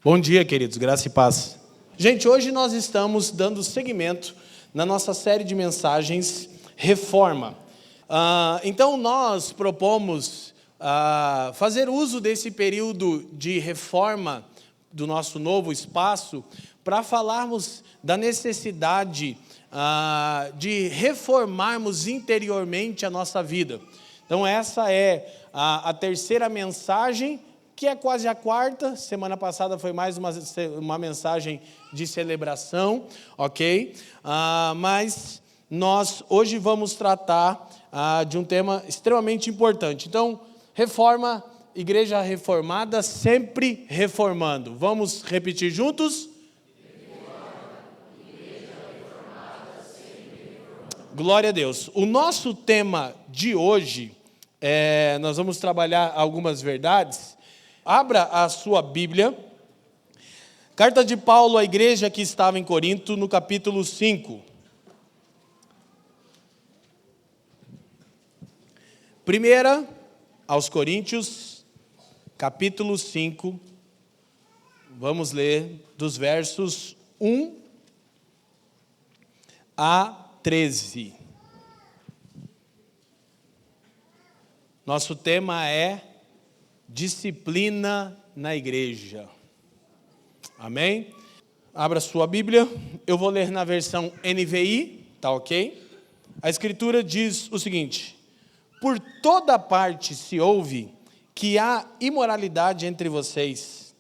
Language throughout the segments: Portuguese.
Bom dia, queridos, graça e paz. Gente, hoje nós estamos dando seguimento na nossa série de mensagens Reforma. Então nós propomos fazer uso desse período de reforma do nosso novo espaço para falarmos da necessidade de reformarmos interiormente a nossa vida. Então essa é a terceira mensagem, que é quase a quarta. Semana passada foi mais uma mensagem de celebração, ok? Mas nós hoje vamos tratar de um tema extremamente importante. Então, reforma, igreja reformada, sempre reformando. Vamos repetir juntos? Glória a Deus. O nosso tema de hoje, nós vamos trabalhar algumas verdades. Abra a sua Bíblia, carta de Paulo à igreja que estava em Corinto, no capítulo 5. Primeira aos Coríntios, capítulo 5, vamos ler dos versos 1 a 13. Nosso tema é disciplina na igreja. Amém? Abra sua Bíblia. Eu vou ler na versão NVI, tá ok? A Escritura diz o seguinte: por toda parte se ouve que há imoralidade entre vocês,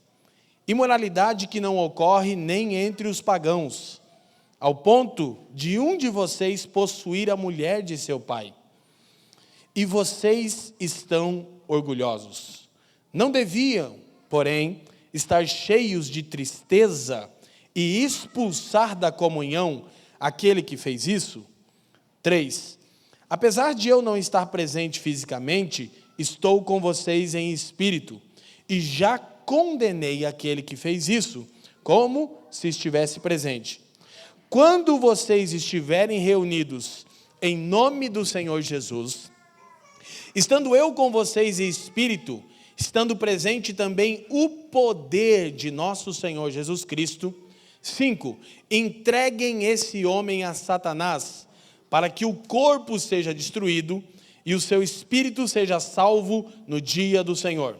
imoralidade que não ocorre nem entre os pagãos, ao ponto de um de vocês possuir a mulher de seu pai. E vocês estão orgulhosos. Não deviam, porém, estar cheios de tristeza e expulsar da comunhão aquele que fez isso? 3. Apesar de eu não estar presente fisicamente, estou com vocês em espírito, e já condenei aquele que fez isso, como se estivesse presente. Quando vocês estiverem reunidos em nome do Senhor Jesus, estando eu com vocês em espírito, estando presente também o poder de nosso Senhor Jesus Cristo. 5. Entreguem esse homem a Satanás, para que o corpo seja destruído e o seu espírito seja salvo no dia do Senhor.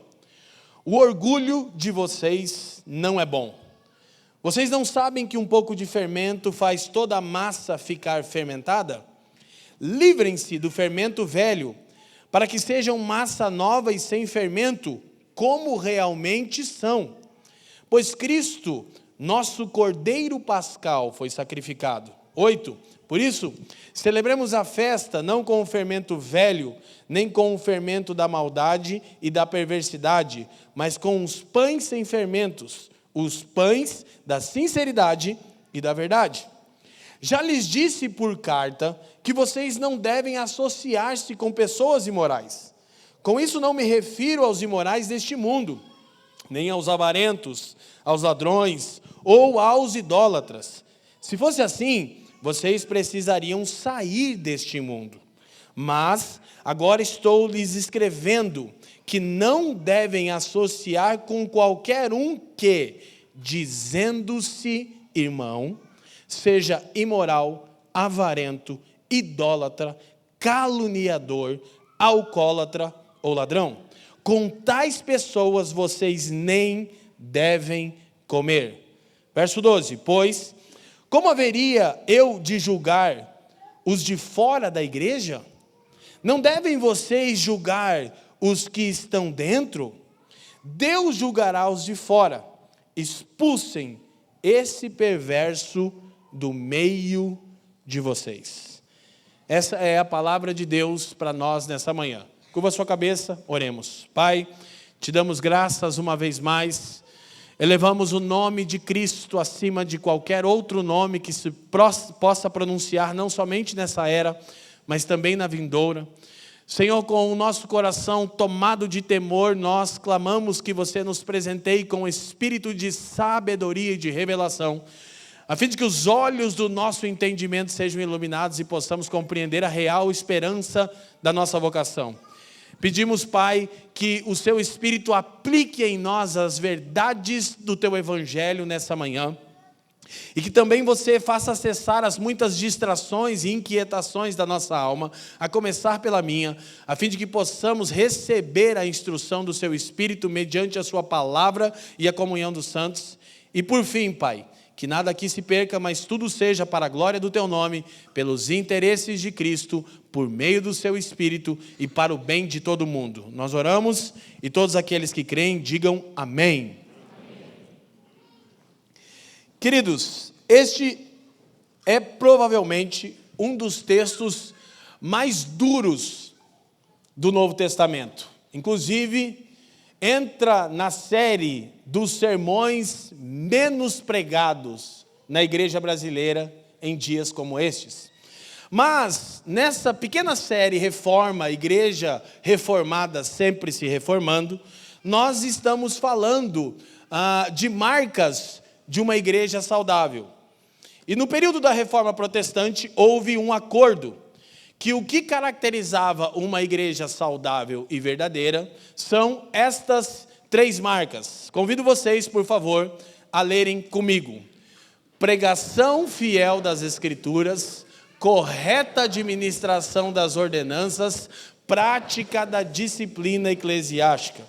O orgulho de vocês não é bom. Vocês não sabem que um pouco de fermento faz toda a massa ficar fermentada? Livrem-se do fermento velho, para que sejam massa nova e sem fermento, como realmente são. Pois Cristo, nosso Cordeiro Pascal, foi sacrificado. 8. Por isso, celebremos a festa não com o fermento velho, nem com o fermento da maldade e da perversidade, mas com os pães sem fermentos, os pães da sinceridade e da verdade. Já lhes disse por carta que vocês não devem associar-se com pessoas imorais. Com isso não me refiro aos imorais deste mundo, nem aos avarentos, aos ladrões ou aos idólatras. Se fosse assim, vocês precisariam sair deste mundo. Mas agora estou lhes escrevendo que não devem associar com qualquer um que, dizendo-se irmão, seja imoral, avarento, idólatra, caluniador, alcoólatra ou ladrão. Com tais pessoas vocês nem devem comer. Verso 12. Pois, como haveria eu de julgar os de fora da igreja? Não devem vocês julgar os que estão dentro? Deus julgará os de fora. Expulsem esse perverso do meio de vocês. Essa é a palavra de Deus para nós nessa manhã. Curva a sua cabeça, oremos. Pai, te damos graças uma vez mais. Elevamos o nome de Cristo acima de qualquer outro nome que se possa pronunciar, não somente nessa era, mas também na vindoura. Senhor, com o nosso coração tomado de temor, nós clamamos que você nos presenteie com o espírito de sabedoria e de revelação, a fim de que os olhos do nosso entendimento sejam iluminados e possamos compreender a real esperança da nossa vocação. Pedimos, Pai, que o Seu Espírito aplique em nós as verdades do Teu Evangelho nessa manhã. E que também você faça cessar as muitas distrações e inquietações da nossa alma, a começar pela minha, a fim de que possamos receber a instrução do Seu Espírito mediante a Sua palavra e a comunhão dos santos. E por fim, Pai, que nada aqui se perca, mas tudo seja para a glória do Teu nome, pelos interesses de Cristo, por meio do Seu Espírito e para o bem de todo mundo. Nós oramos e todos aqueles que creem digam amém. Queridos, este é provavelmente um dos textos mais duros do Novo Testamento. Inclusive, entra na série dos sermões menos pregados na igreja brasileira em dias como estes. Mas, nessa pequena série Reforma, Igreja Reformada sempre se reformando, nós estamos falando de marcas de uma igreja saudável. E no período da Reforma Protestante, houve um acordo que o que caracterizava uma igreja saudável e verdadeira são estas 3 marcas. Convido vocês, por favor, a lerem comigo. Pregação fiel das Escrituras, correta administração das ordenanças, prática da disciplina eclesiástica.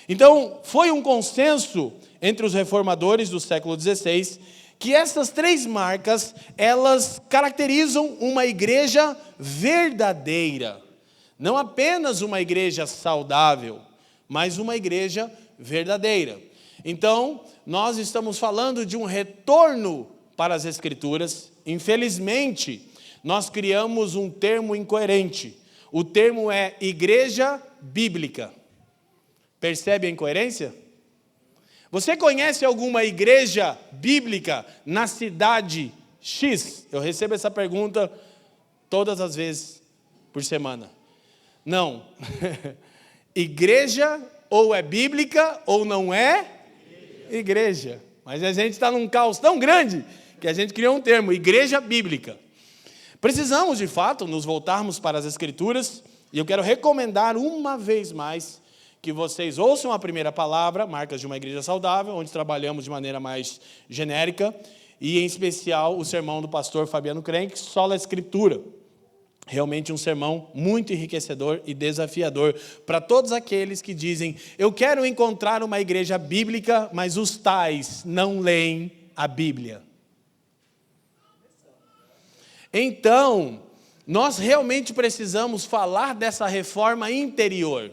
Então, foi um consenso entre os reformadores do século XVI que essas 3 marcas, elas caracterizam uma igreja verdadeira. Não apenas uma igreja saudável, mas uma igreja verdadeira. Então, nós estamos falando de um retorno para as Escrituras. Infelizmente, nós criamos um termo incoerente. O termo é igreja bíblica. Percebe a incoerência? Você conhece alguma igreja bíblica na cidade X? Eu recebo essa pergunta todas as vezes por semana. Não. Igreja ou é bíblica ou não é igreja. Mas a gente está num caos tão grande que a gente criou um termo, igreja bíblica. Precisamos, de fato, nos voltarmos para as Escrituras, e eu quero recomendar uma vez mais que vocês ouçam a primeira palavra, Marcas de uma Igreja Saudável, onde trabalhamos de maneira mais genérica, e em especial o sermão do pastor Fabiano Crenque, Sola Escritura. Realmente um sermão muito enriquecedor e desafiador para todos aqueles que dizem: eu quero encontrar uma igreja bíblica, mas os tais não leem a Bíblia. Então, nós realmente precisamos falar dessa reforma interior.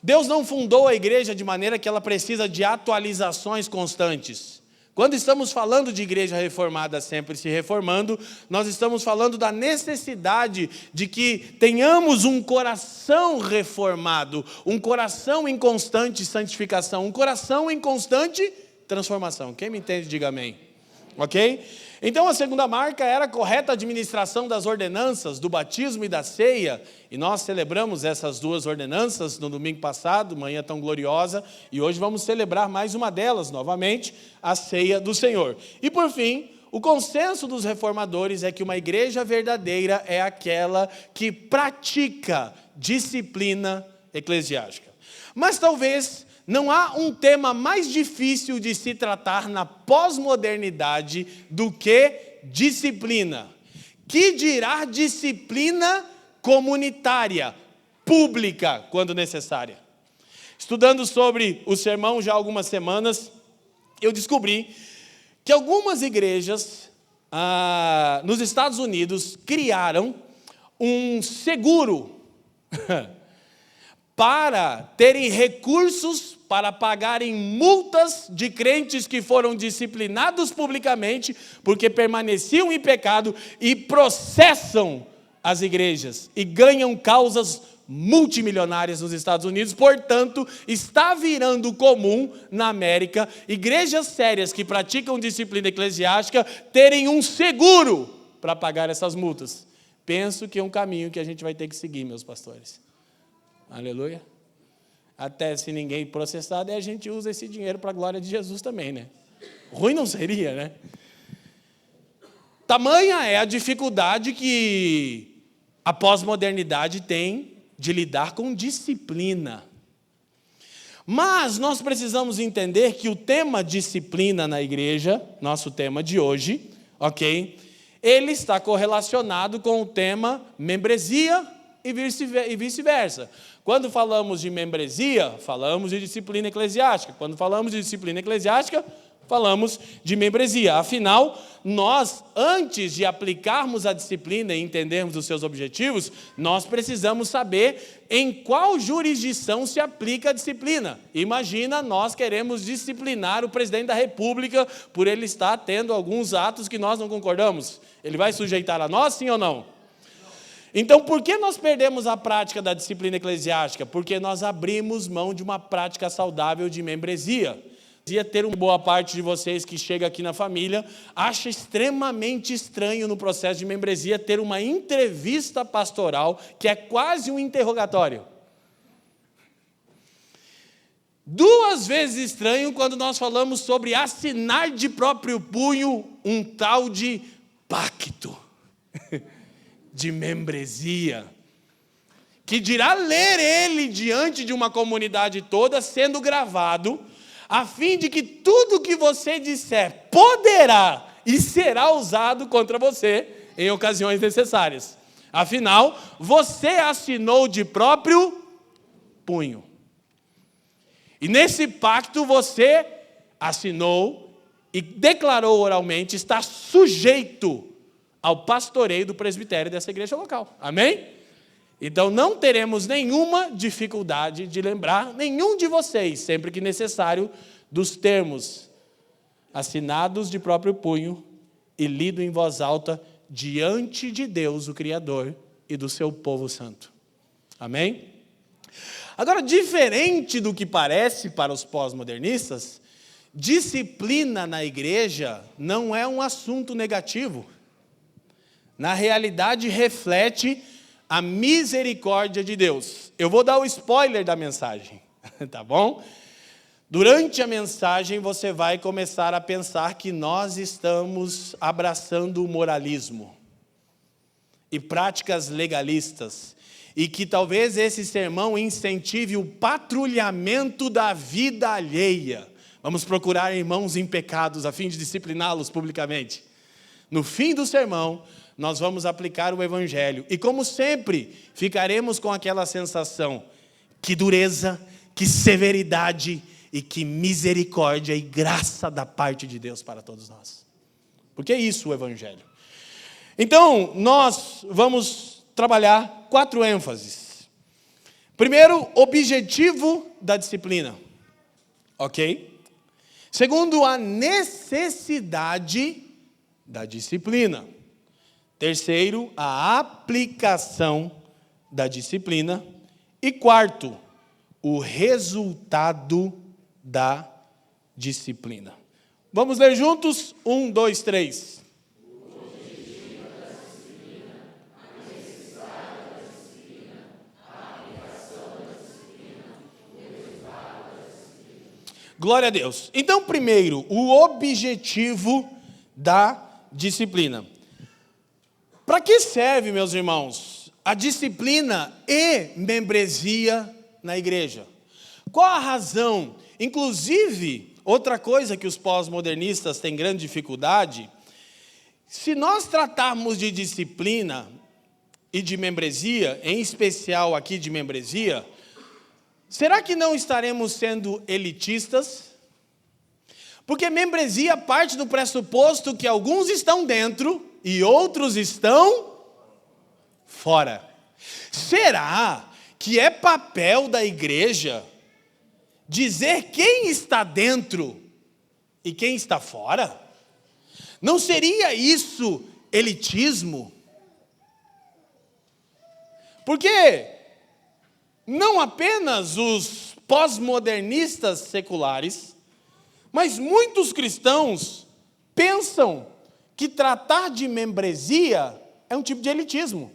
Deus não fundou a igreja de maneira que ela precisa de atualizações constantes. Quando estamos falando de igreja reformada sempre se reformando, nós estamos falando da necessidade de que tenhamos um coração reformado, um coração em constante santificação, um coração em constante transformação. Quem me entende, diga amém. Ok? Então a segunda marca era a correta administração das ordenanças, do batismo e da ceia. E nós celebramos essas 2 ordenanças no domingo passado, manhã tão gloriosa. E hoje vamos celebrar mais uma delas novamente, a ceia do Senhor. E por fim, o consenso dos reformadores é que uma igreja verdadeira é aquela que pratica disciplina eclesiástica. Mas talvez não há um tema mais difícil de se tratar na pós-modernidade do que disciplina. Que dirá disciplina comunitária, pública, quando necessária? Estudando sobre o sermão já há algumas semanas, eu descobri que algumas igrejas nos Estados Unidos criaram um seguro para terem recursos para pagarem multas de crentes que foram disciplinados publicamente porque permaneciam em pecado e processam as igrejas e ganham causas multimilionárias nos Estados Unidos. Portanto, está virando comum na América igrejas sérias que praticam disciplina eclesiástica terem um seguro para pagar essas multas. Penso que é um caminho que a gente vai ter que seguir, meus pastores. Aleluia. Até se ninguém processar, daí a gente usa esse dinheiro para a glória de Jesus também, né? Ruim não seria, né? Tamanha é a dificuldade que a pós-modernidade tem de lidar com disciplina. Mas nós precisamos entender que o tema disciplina na igreja, nosso tema de hoje, ok? Ele está correlacionado com o tema membresia e vice-versa. Quando falamos de membresia, falamos de disciplina eclesiástica. Quando falamos de disciplina eclesiástica, falamos de membresia. Afinal, nós, antes de aplicarmos a disciplina e entendermos os seus objetivos, nós precisamos saber em qual jurisdição se aplica a disciplina. Imagina, nós queremos disciplinar o presidente da República por ele estar tendo alguns atos que nós não concordamos. Ele vai sujeitar a nós, sim ou não? Então, por que nós perdemos a prática da disciplina eclesiástica? Porque nós abrimos mão de uma prática saudável de membresia. Ter uma boa parte de vocês que chega aqui na família acha extremamente estranho no processo de membresia ter uma entrevista pastoral que é quase um interrogatório. 2 vezes estranho quando nós falamos sobre assinar de próprio punho um tal de pacto de membresia, que dirá ler ele diante de uma comunidade toda sendo gravado, a fim de que tudo que você disser poderá e será usado contra você em ocasiões necessárias. Afinal, você assinou de próprio punho. E nesse pacto você assinou e declarou oralmente estar sujeito ao pastoreio do presbitério dessa igreja local. Amém? Então, não teremos nenhuma dificuldade de lembrar nenhum de vocês, sempre que necessário, dos termos assinados de próprio punho e lido em voz alta diante de Deus, o Criador, e do seu povo santo. Amém? Agora, diferente do que parece para os pós-modernistas, disciplina na igreja não é um assunto negativo. Na realidade, reflete a misericórdia de Deus. Eu vou dar o spoiler da mensagem, tá bom? Durante a mensagem você vai começar a pensar que nós estamos abraçando o moralismo e práticas legalistas, e que talvez esse sermão incentive o patrulhamento da vida alheia. Vamos procurar irmãos em pecados a fim de discipliná-los publicamente. No fim do sermão, nós vamos aplicar o Evangelho. E como sempre, ficaremos com aquela sensação, que dureza, que severidade e que misericórdia e graça da parte de Deus para todos nós. Porque é isso o Evangelho. Então, nós vamos trabalhar 4 ênfases. Primeiro, objetivo da disciplina. Ok? Segundo, a necessidade da disciplina. Terceiro, a aplicação da disciplina. E quarto, o resultado da disciplina. Vamos ler juntos? 1, 2, 3. O objetivo da disciplina, a necessidade da disciplina, a aplicação da disciplina, o resultado da disciplina. Glória a Deus. Então, primeiro, o objetivo da disciplina. Para que serve, meus irmãos, a disciplina e membresia na igreja? Qual a razão? Inclusive, outra coisa que os pós-modernistas têm grande dificuldade, se nós tratarmos de disciplina e de membresia, em especial aqui de membresia, será que não estaremos sendo elitistas? Porque membresia parte do pressuposto que alguns estão dentro e outros estão fora. Será que é papel da igreja dizer quem está dentro e quem está fora? Não seria isso elitismo? Porque não apenas os pós-modernistas seculares, mas muitos cristãos pensam que tratar de membresia é um tipo de elitismo.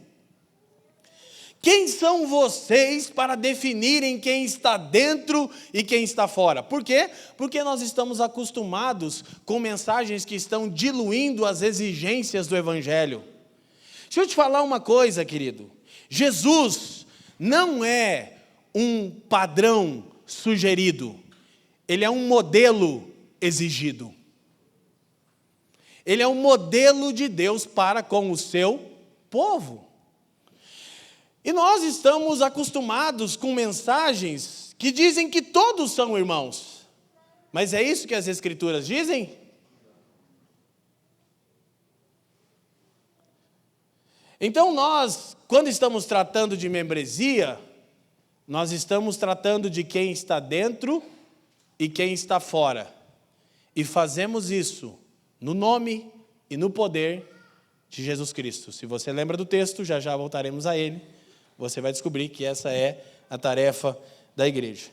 Quem são vocês para definirem quem está dentro e quem está fora? Por quê? Porque nós estamos acostumados com mensagens que estão diluindo as exigências do Evangelho. Deixa eu te falar uma coisa, querido. Jesus não é um padrão sugerido, ele é um modelo exigido. Ele é um modelo de Deus para com o seu povo. E nós estamos acostumados com mensagens que dizem que todos são irmãos. Mas é isso que as Escrituras dizem? Então nós, quando estamos tratando de membresia, nós estamos tratando de quem está dentro e quem está fora. E fazemos isso no nome e no poder de Jesus Cristo. Se você lembra do texto, já já voltaremos a ele. Você vai descobrir que essa é a tarefa da igreja.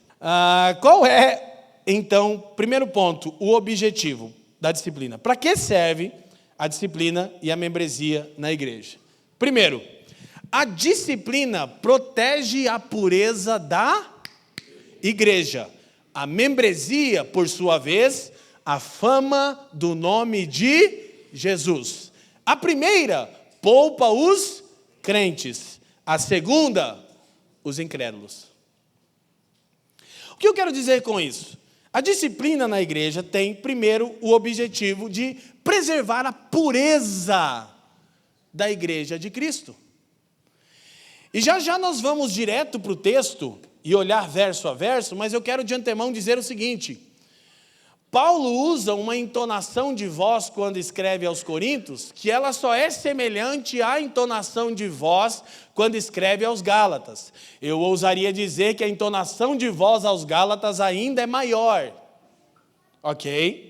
Qual é, então, primeiro ponto, o objetivo da disciplina? Para que serve a disciplina e a membresia na igreja? Primeiro, a disciplina protege a pureza da igreja. A membresia, por sua vez, a fama do nome de Jesus. A primeira, poupa os crentes. A segunda, os incrédulos. O que eu quero dizer com isso? A disciplina na igreja tem, primeiro, o objetivo de preservar a pureza da igreja de Cristo. E já já nós vamos direto para o texto e olhar verso a verso, mas eu quero de antemão dizer o seguinte: Paulo usa uma entonação de voz quando escreve aos Coríntios, que ela só é semelhante à entonação de voz quando escreve aos Gálatas. Eu ousaria dizer que a entonação de voz aos Gálatas ainda é maior. Ok?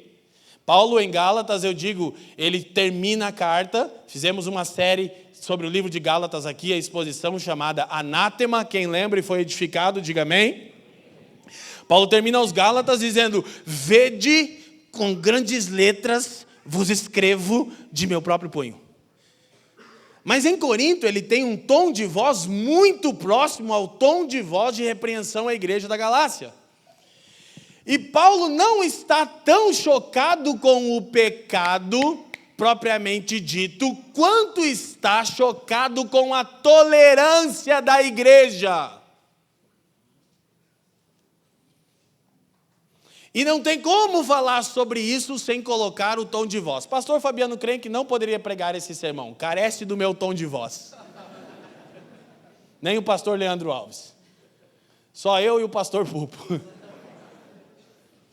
Paulo em Gálatas, eu digo, ele termina a carta. Fizemos uma série sobre o livro de Gálatas aqui, a exposição chamada Anátema. Quem lembra e foi edificado, diga amém. Paulo termina os Gálatas dizendo: vede com grandes letras vos escrevo de meu próprio punho. Mas em Corinto ele tem um tom de voz muito próximo ao tom de voz de repreensão à igreja da Galácia. E Paulo não está tão chocado com o pecado propriamente dito, quanto está chocado com a tolerância da igreja. E não tem como falar sobre isso sem colocar o tom de voz. Pastor Fabiano Crenque não poderia pregar esse sermão, carece do meu tom de voz. Nem o pastor Leandro Alves. Só eu e o pastor Pupo. O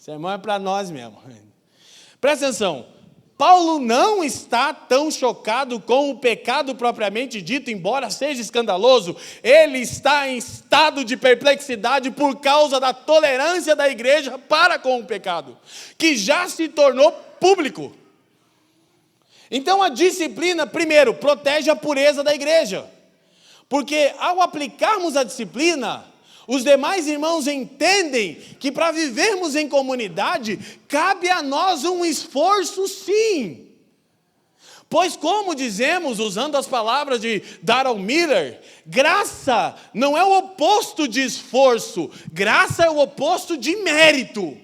sermão é para nós mesmo. Presta atenção. Paulo não está tão chocado com o pecado propriamente dito, embora seja escandaloso. Ele está em estado de perplexidade por causa da tolerância da igreja para com o pecado, que já se tornou público. Então a disciplina, primeiro, protege a pureza da igreja. Porque ao aplicarmos a disciplina, os demais irmãos entendem que para vivermos em comunidade, cabe a nós um esforço sim. Pois como dizemos, usando as palavras de Darrell Miller, graça não é o oposto de esforço, graça é o oposto de mérito.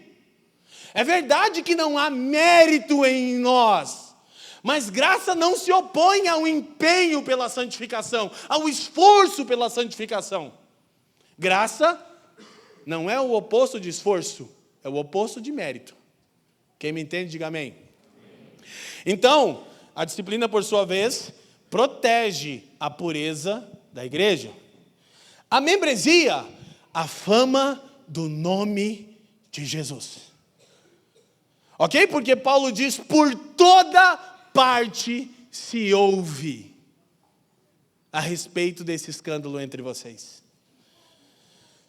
É verdade que não há mérito em nós, mas graça não se opõe ao empenho pela santificação, ao esforço pela santificação. Graça não é o oposto de esforço, é o oposto de mérito. Quem me entende, diga amém. Então, a disciplina, por sua vez, protege a pureza da igreja. A membresia, a fama do nome de Jesus. Ok? Porque Paulo diz, por toda parte se ouve a respeito desse escândalo entre vocês.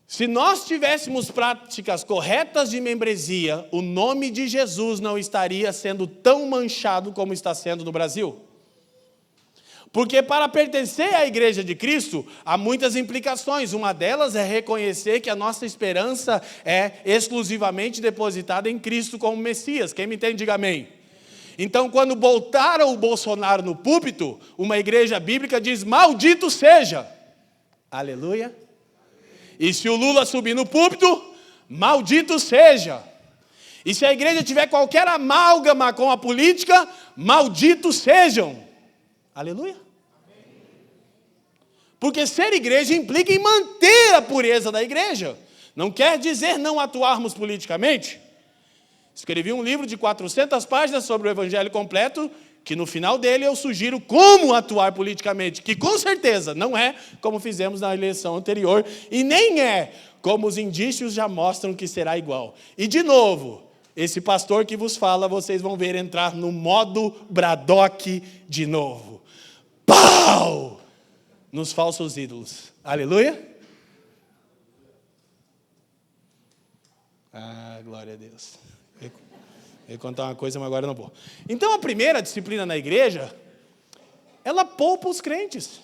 Se nós tivéssemos práticas corretas de membresia, o nome de Jesus não estaria sendo tão manchado como está sendo no Brasil. Porque para pertencer à igreja de Cristo, há muitas implicações. Uma delas é reconhecer que a nossa esperança é exclusivamente depositada em Cristo como Messias. Quem me entende, diga amém. Então, quando botaram o Bolsonaro no púlpito, uma igreja bíblica diz, maldito seja. Aleluia. E se o Lula subir no púlpito, maldito seja. E se a igreja tiver qualquer amálgama com a política, malditos sejam. Aleluia. Porque ser igreja implica em manter a pureza da igreja. Não quer dizer não atuarmos politicamente. Escrevi um livro de 400 páginas sobre o Evangelho completo, que no final dele eu sugiro como atuar politicamente, que com certeza não é como fizemos na eleição anterior, e nem é como os indícios já mostram que será igual. E de novo, esse pastor que vos fala, vocês vão ver entrar no modo Braddock de novo. Pau! Nos falsos ídolos. Aleluia? Ah, glória a Deus. Eu ia contar uma coisa, mas agora não vou. Então, a primeira disciplina na igreja, ela poupa os crentes.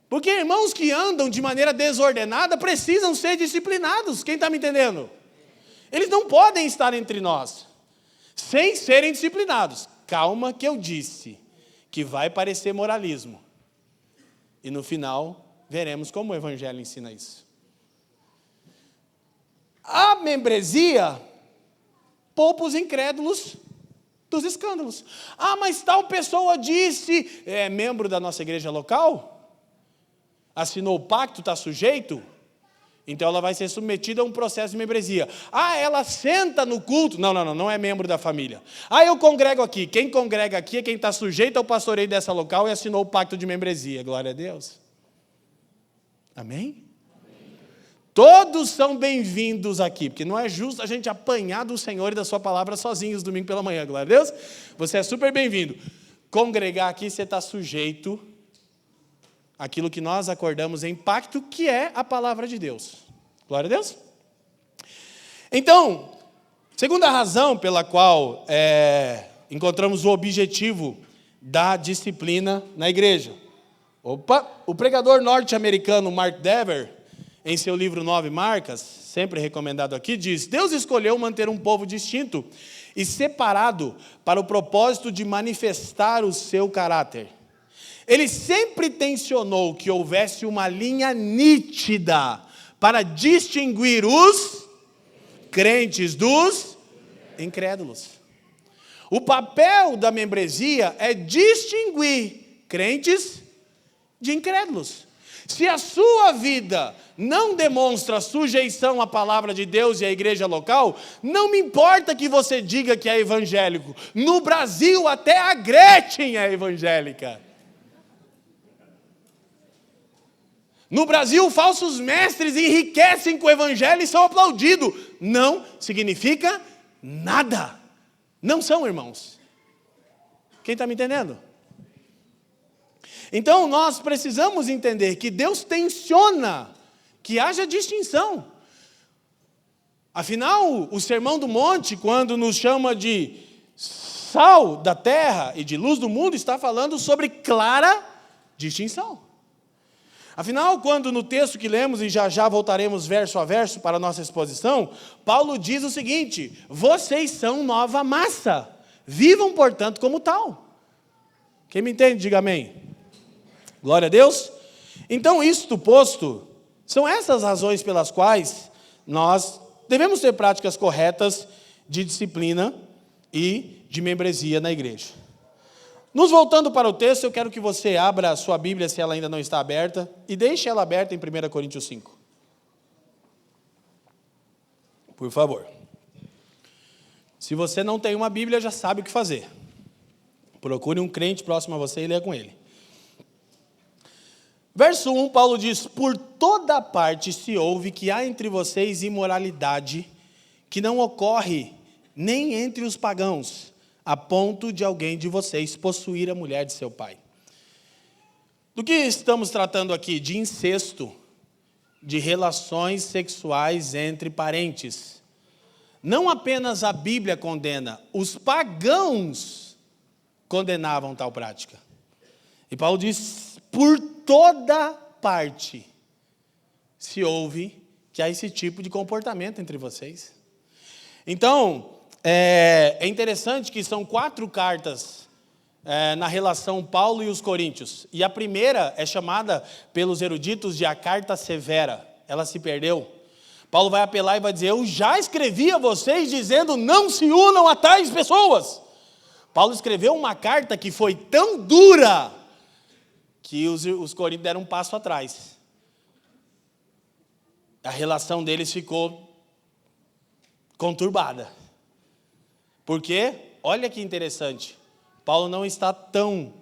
Porque irmãos que andam de maneira desordenada precisam ser disciplinados. Quem está me entendendo? Eles não podem estar entre nós sem serem disciplinados. Calma que eu disse que vai parecer moralismo. E no final, veremos como o Evangelho ensina isso. A membresia poupa os incrédulos dos escândalos. Ah, mas tal pessoa disse, é membro da nossa igreja local, assinou o pacto, está sujeito, então ela vai ser submetida a um processo de membresia. Ah, ela senta no culto. Não é membro da família. Ah, eu congrego aqui. Quem congrega aqui é quem está sujeito ao pastoreio dessa local e assinou o pacto de membresia. Glória a Deus. Amém? Todos são bem-vindos aqui, porque não é justo a gente apanhar do Senhor e da sua palavra sozinhos domingo pela manhã, glória a Deus. Você é super bem-vindo. Congregar aqui, você está sujeito àquilo que nós acordamos em pacto, que é a palavra de Deus. Glória a Deus. Então, segunda razão pela qual encontramos o objetivo da disciplina na igreja. O pregador norte-americano Mark Dever, em seu livro 9 Marcas, sempre recomendado aqui, diz: Deus escolheu manter um povo distinto e separado para o propósito de manifestar o seu caráter. Ele sempre tensionou que houvesse uma linha nítida para distinguir os crentes dos incrédulos. O papel da membresia é distinguir crentes de incrédulos. Se a sua vida não demonstra sujeição à palavra de Deus e à igreja local, não me importa que você diga que é evangélico. No Brasil, até a Gretchen é evangélica. No Brasil, falsos mestres enriquecem com o evangelho e são aplaudidos. Não significa nada. Não são, irmãos. Quem está me entendendo? Então, nós precisamos entender que Deus tensiona que haja distinção. Afinal, o Sermão do Monte, quando nos chama de sal da terra e de luz do mundo, está falando sobre clara distinção. Afinal, quando no texto que lemos, e já voltaremos verso a verso para a nossa exposição, Paulo diz o seguinte: vocês são nova massa, vivam, portanto, como tal. Quem me entende, diga amém. Glória a Deus. Então, isto posto, são essas razões pelas quais nós devemos ter práticas corretas de disciplina e de membresia na igreja. Nos voltando para o texto, eu quero que você abra a sua Bíblia, se ela ainda não está aberta, e deixe ela aberta em 1 Coríntios 5. Por favor. Se você não tem uma Bíblia, já sabe o que fazer. Procure um crente próximo a você e leia com ele. Verso 1, Paulo diz: por toda parte se ouve que há entre vocês imoralidade, que não ocorre nem entre os pagãos, a ponto de alguém de vocês possuir a mulher de seu pai. Do que estamos tratando aqui? De incesto, de relações sexuais entre parentes. Não apenas a Bíblia condena, os pagãos condenavam tal prática. E Paulo diz: por toda parte se ouve que há esse tipo de comportamento entre vocês. Então, é interessante que são 4 cartas na relação Paulo e os Coríntios. E a primeira é chamada pelos eruditos de a carta severa. Ela se perdeu. Paulo vai apelar e vai dizer: eu já escrevi a vocês dizendo não se unam a tais pessoas. Paulo escreveu uma carta que foi tão dura que os coríntios deram um passo atrás. A relação deles ficou conturbada. Porque, olha que interessante, Paulo não está tão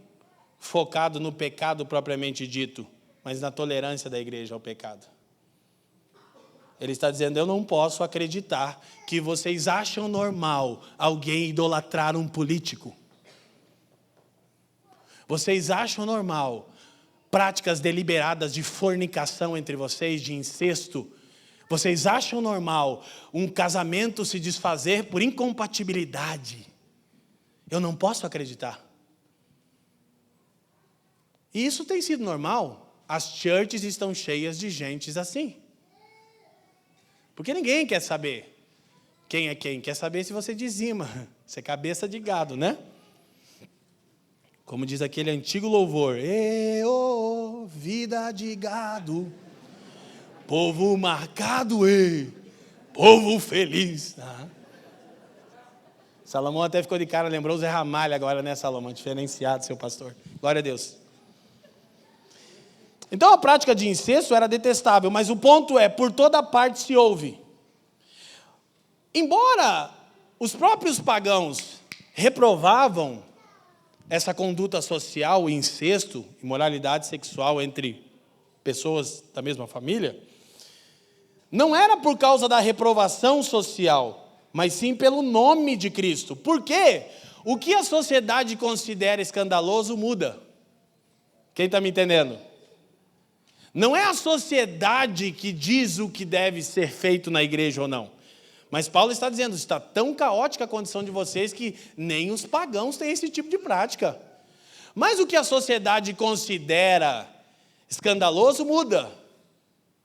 focado no pecado propriamente dito, mas na tolerância da igreja ao pecado. Ele está dizendo, eu não posso acreditar que vocês acham normal alguém idolatrar um político. Vocês acham normal práticas deliberadas de fornicação entre vocês, de incesto? Vocês acham normal um casamento se desfazer por incompatibilidade? Eu não posso acreditar. E isso tem sido normal. As churches estão cheias de gente assim. Porque ninguém quer saber quem é quem. Quer saber se você dizima. Você é cabeça de gado, né? Como diz aquele antigo louvor. Ê, vida de gado. Povo marcado, povo feliz. Salomão até ficou de cara, lembrou o Zé Ramalho agora, né, Salomão? Diferenciado, seu pastor. Glória a Deus. Então a prática de incesto era detestável, mas o ponto é, por toda parte se ouve. Embora os próprios pagãos reprovavam essa conduta social, o incesto, imoralidade sexual entre pessoas da mesma família, não era por causa da reprovação social, mas sim pelo nome de Cristo. Por quê? O que a sociedade considera escandaloso muda. Quem está me entendendo? Não é a sociedade que diz o que deve ser feito na igreja ou não. Mas Paulo está dizendo, está tão caótica a condição de vocês que nem os pagãos têm esse tipo de prática. Mas o que a sociedade considera escandaloso muda.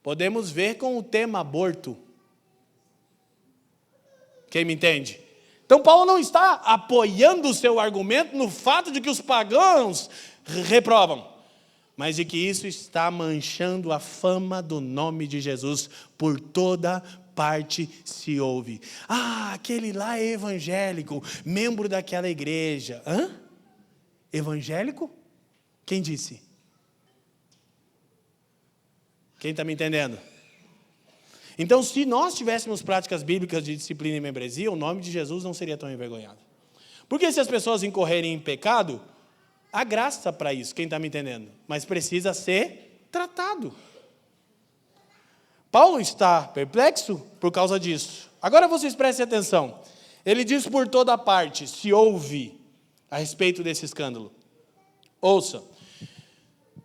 Podemos ver com o tema aborto. Quem me entende? Então Paulo não está apoiando o seu argumento no fato de que os pagãos reprovam, mas de que isso está manchando a fama do nome de Jesus. Por toda parte se ouve. Aquele lá é evangélico, membro daquela igreja. Evangélico? Quem disse? Quem está me entendendo? Então, se nós tivéssemos práticas bíblicas de disciplina e membresia, o nome de Jesus não seria tão envergonhado. Porque se as pessoas incorrerem em pecado, há graça para isso, quem está me entendendo? Mas precisa ser tratado. Paulo está perplexo por causa disso. Agora vocês prestem atenção. Ele diz por toda parte, se ouve a respeito desse escândalo. Ouça.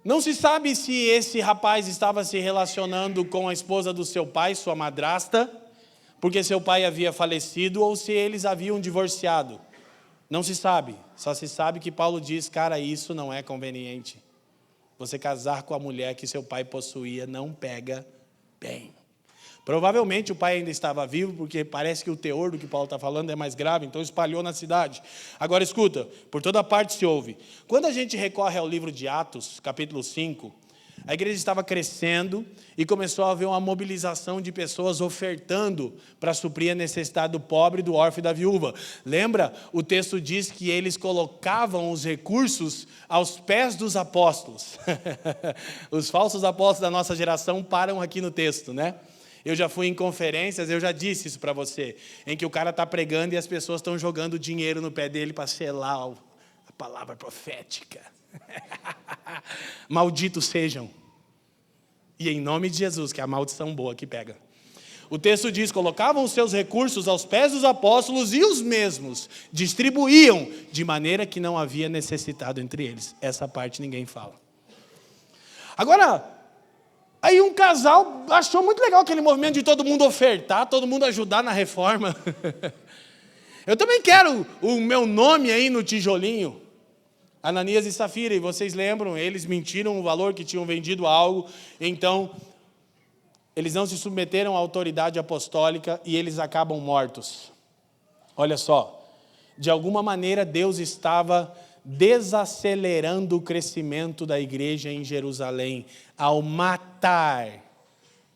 Não se sabe se esse rapaz estava se relacionando com a esposa do seu pai, sua madrasta, porque seu pai havia falecido, ou se eles haviam divorciado. Não se sabe. Só se sabe que Paulo diz, cara, isso não é conveniente. Você casar com a mulher que seu pai possuía não pega bem. Provavelmente o pai ainda estava vivo, porque parece que o teor do que Paulo está falando é mais grave, então espalhou na cidade. Agora escuta, por toda parte se ouve. Quando a gente recorre ao livro de Atos, capítulo 5, a igreja estava crescendo e começou a haver uma mobilização de pessoas ofertando para suprir a necessidade do pobre, do órfão e da viúva. Lembra? O texto diz que eles colocavam os recursos aos pés dos apóstolos. Os falsos apóstolos da nossa geração param aqui no texto, né? Eu já fui em conferências, eu já disse isso para você, em que o cara está pregando e as pessoas estão jogando dinheiro no pé dele para selar a palavra profética. Malditos sejam. E em nome de Jesus, que é a maldição boa que pega. O texto diz, colocavam os seus recursos aos pés dos apóstolos e os mesmos distribuíam de maneira que não havia necessitado entre eles. Essa parte ninguém fala. Agora, aí um casal achou muito legal aquele movimento de todo mundo ofertar, todo mundo ajudar na reforma. Eu também quero o meu nome aí no tijolinho. Ananias e Safira, e vocês lembram, eles mentiram o valor que tinham vendido algo, então eles não se submeteram à autoridade apostólica e eles acabam mortos. Olha só, de alguma maneira Deus estava desacelerando o crescimento da igreja em Jerusalém ao matar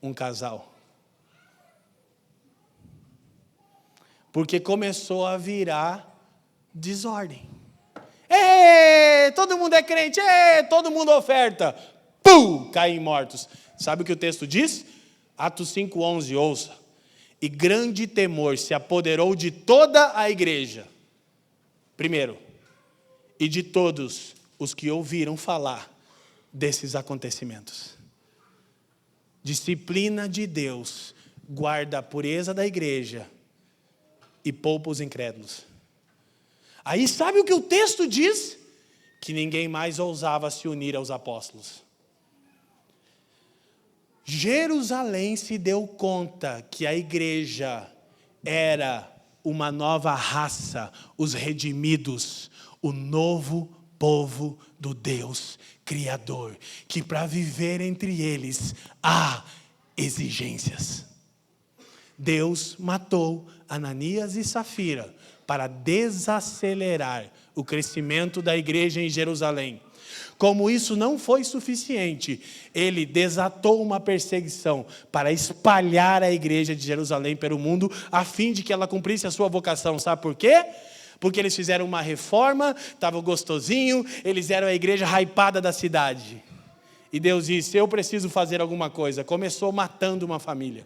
um casal. Porque começou a virar desordem. Todo mundo é crente, todo mundo oferta. Pum! Caem mortos. Sabe o que o texto diz? Atos 5:11, ouça. E grande temor se apoderou de toda a igreja. Primeiro, e de todos os que ouviram falar desses acontecimentos. Disciplina de Deus guarda a pureza da igreja e poupa os incrédulos. Aí sabe o que o texto diz? Que ninguém mais ousava se unir aos apóstolos. Jerusalém se deu conta que a igreja era uma nova raça, os redimidos, o novo povo do Deus Criador, que para viver entre eles há exigências. Deus matou Ananias e Safira para desacelerar o crescimento da igreja em Jerusalém. Como isso não foi suficiente, ele desatou uma perseguição para espalhar a igreja de Jerusalém pelo mundo, a fim de que ela cumprisse a sua vocação. Sabe por quê? Porque eles fizeram uma reforma, estava gostosinho, eles eram a igreja hypada da cidade. E Deus disse, eu preciso fazer alguma coisa. Começou matando uma família.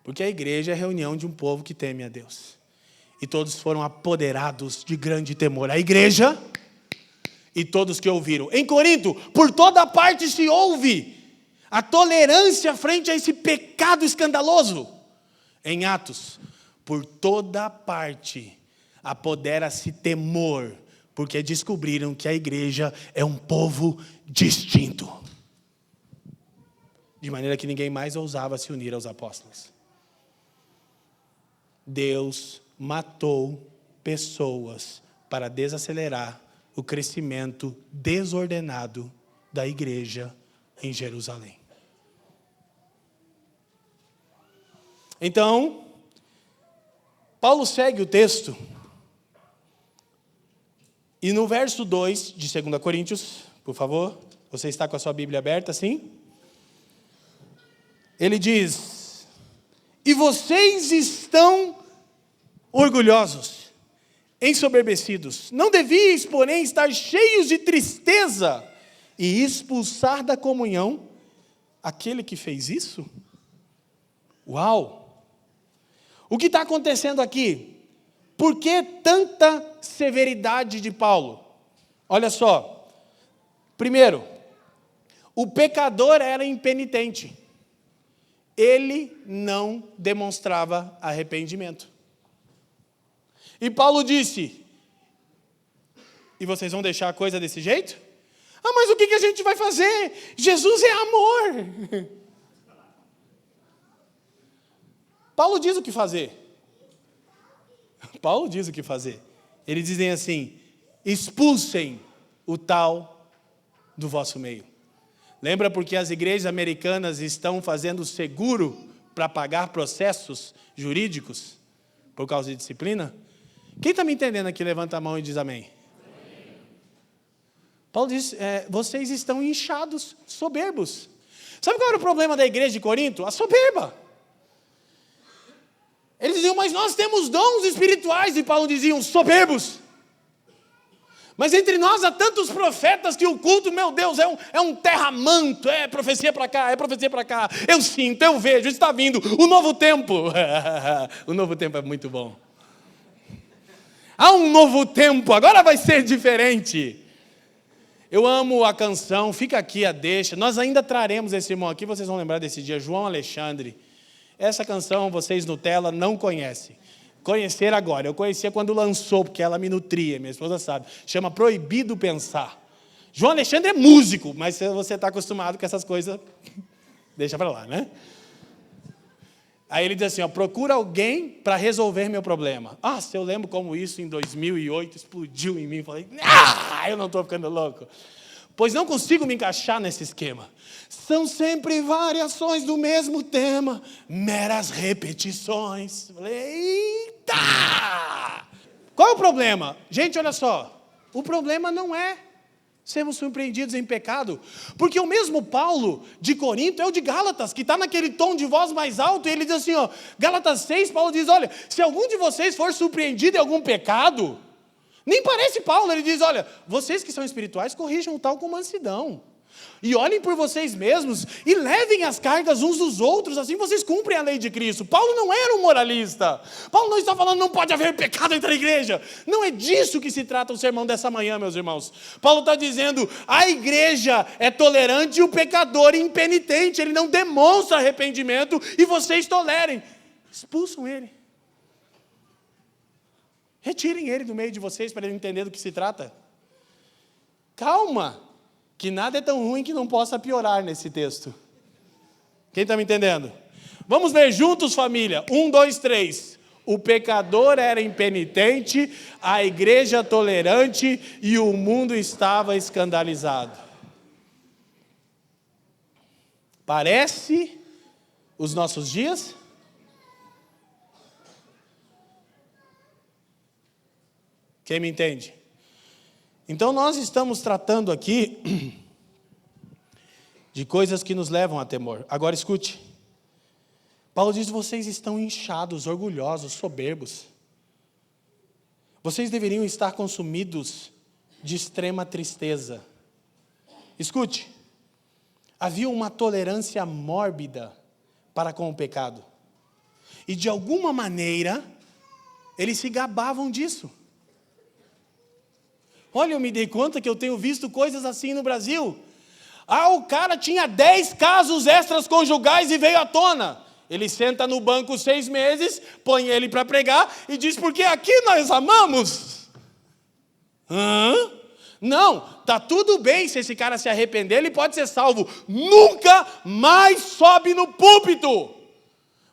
Porque a igreja é a reunião de um povo que teme a Deus. E todos foram apoderados de grande temor. A igreja e todos que ouviram. Em Corinto, por toda parte se ouve a tolerância frente a esse pecado escandaloso. Em Atos, por toda parte apodera-se temor, porque descobriram que a igreja é um povo distinto. De maneira que ninguém mais ousava se unir aos apóstolos. Deus matou pessoas para desacelerar o crescimento desordenado da igreja em Jerusalém. Então, Paulo segue o texto e no verso 2 de 2 Coríntios, por favor, você está com a sua Bíblia aberta, sim? Ele diz, e vocês estão orgulhosos, ensoberbecidos. Não devíeis, porém, estar cheios de tristeza e expulsar da comunhão aquele que fez isso? Uau! O que está acontecendo aqui? Por que tanta severidade de Paulo? Olha só. Primeiro, o pecador era impenitente. Ele não demonstrava arrependimento. E Paulo disse, e vocês vão deixar a coisa desse jeito? Mas o que a gente vai fazer? Jesus é amor. Paulo diz o que fazer. Paulo diz o que fazer. Eles dizem assim, expulsem o tal do vosso meio. Lembra porque as igrejas americanas estão fazendo seguro para pagar processos jurídicos por causa de disciplina? Quem está me entendendo aqui, levanta a mão e diz amém. Paulo diz, vocês estão inchados, soberbos. Sabe qual era o problema da igreja de Corinto? A soberba. Eles diziam, mas nós temos dons espirituais. E Paulo dizia, soberbos. Mas entre nós há tantos profetas que o culto, meu Deus, é um terramanto. É profecia para cá, é profecia para cá. Eu sinto, eu vejo, está vindo o novo tempo. O novo tempo é muito bom. Há um novo tempo, agora vai ser diferente. Eu amo a canção, fica aqui a deixa. Nós ainda traremos esse irmão aqui, vocês vão lembrar desse dia, João Alexandre. Essa canção vocês Nutella não conhecem. Conhecer agora, eu conhecia quando lançou, porque ela me nutria, minha esposa sabe. Chama Proibido Pensar. João Alexandre é músico, mas se você está acostumado com essas coisas, deixa para lá, né? Aí ele diz assim, procura alguém para resolver meu problema. Se eu lembro como isso em 2008 explodiu em mim. Falei, eu não estou ficando louco. Pois não consigo me encaixar nesse esquema. São sempre variações do mesmo tema, meras repetições. Falei, eita! Qual é o problema? Gente, olha só. O problema não é sermos surpreendidos em pecado, porque o mesmo Paulo de Corinto é o de Gálatas, que está naquele tom de voz mais alto, e ele diz assim, ó, Gálatas 6, Paulo diz, olha, se algum de vocês for surpreendido em algum pecado, nem parece Paulo, ele diz, olha, vocês que são espirituais, corrijam o tal com mansidão, e olhem por vocês mesmos, e levem as cargas uns dos outros, assim vocês cumprem a lei de Cristo. Paulo não era um moralista, Paulo não está falando, não pode haver pecado entre a igreja, não é disso que se trata o sermão dessa manhã, meus irmãos. Paulo está dizendo, a igreja é tolerante e o pecador é impenitente, ele não demonstra arrependimento, e vocês tolerem, expulsam ele, retirem ele do meio de vocês, para ele entender do que se trata. Calma, que nada é tão ruim que não possa piorar nesse texto. Quem está me entendendo? Vamos ler juntos, família. 1, 2, 3. O pecador era impenitente, a igreja tolerante e o mundo estava escandalizado. Parece os nossos dias? Quem me entende? Então nós estamos tratando aqui de coisas que nos levam a temor. Agora escute. Paulo diz, vocês estão inchados, orgulhosos, soberbos. Vocês deveriam estar consumidos de extrema tristeza. Escute. Havia uma tolerância mórbida para com o pecado. E de alguma maneira, eles se gabavam disso. Olha, eu me dei conta que eu tenho visto coisas assim no Brasil. O cara tinha 10 casos extraconjugais e veio à tona. Ele senta no banco 6 meses, põe ele para pregar e diz, porque aqui nós amamos. Não, tá tudo bem se esse cara se arrepender, ele pode ser salvo. Nunca mais sobe no púlpito.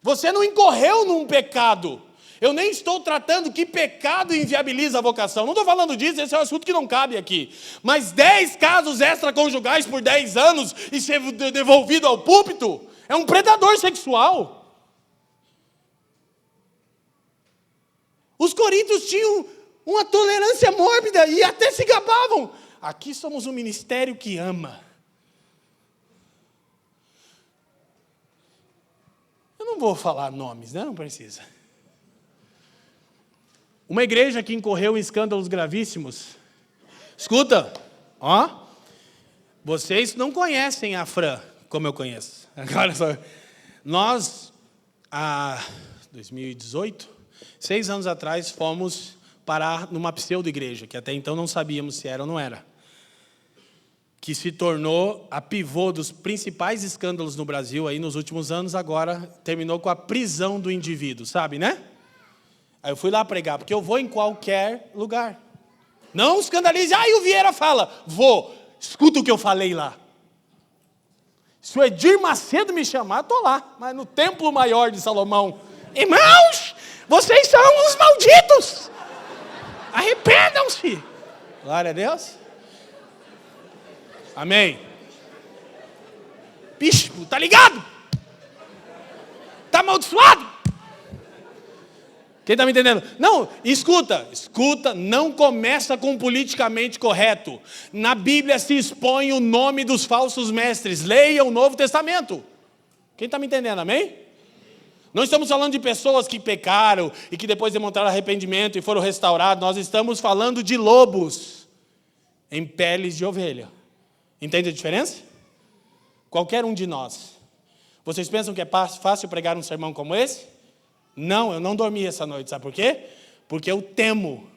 Você não incorreu num pecado. Eu nem estou tratando que pecado inviabiliza a vocação. Não estou falando disso, esse é um assunto que não cabe aqui. Mas 10 casos extraconjugais por 10 anos e ser devolvido ao púlpito é um predador sexual. Os coríntios tinham uma tolerância mórbida e até se gabavam. Aqui somos um ministério que ama. Eu não vou falar nomes, né? Não precisa. Uma igreja que incorreu em escândalos gravíssimos. Escuta, vocês não conhecem a Fran, como eu conheço. Agora só, nós, 2018, 6 anos atrás, fomos parar numa pseudo-igreja, que até então não sabíamos se era ou não era. Que se tornou a pivô dos principais escândalos no Brasil aí nos últimos anos, agora terminou com a prisão do indivíduo, sabe, né? Aí eu fui lá pregar, porque eu vou em qualquer lugar. Não escandalize. O Vieira fala. Vou. Escuta o que eu falei lá. Se o Edir Macedo me chamar, estou lá. Mas no templo maior de Salomão. Irmãos, vocês são uns malditos. Arrependam-se. Glória a Deus. Amém. Bispo, tá ligado? Tá amaldiçoado? Quem está me entendendo? Não, escuta, não começa com politicamente correto. Na Bíblia se expõe o nome dos falsos mestres. Leia o Novo Testamento. Quem está me entendendo, amém? Não estamos falando de pessoas que pecaram e que depois demonstraram arrependimento e foram restaurados. Nós estamos falando de lobos em peles de ovelha. Entende a diferença? Qualquer um de nós. Vocês pensam que é fácil pregar um sermão como esse? Não, eu não dormi essa noite, sabe por quê? Porque eu temo,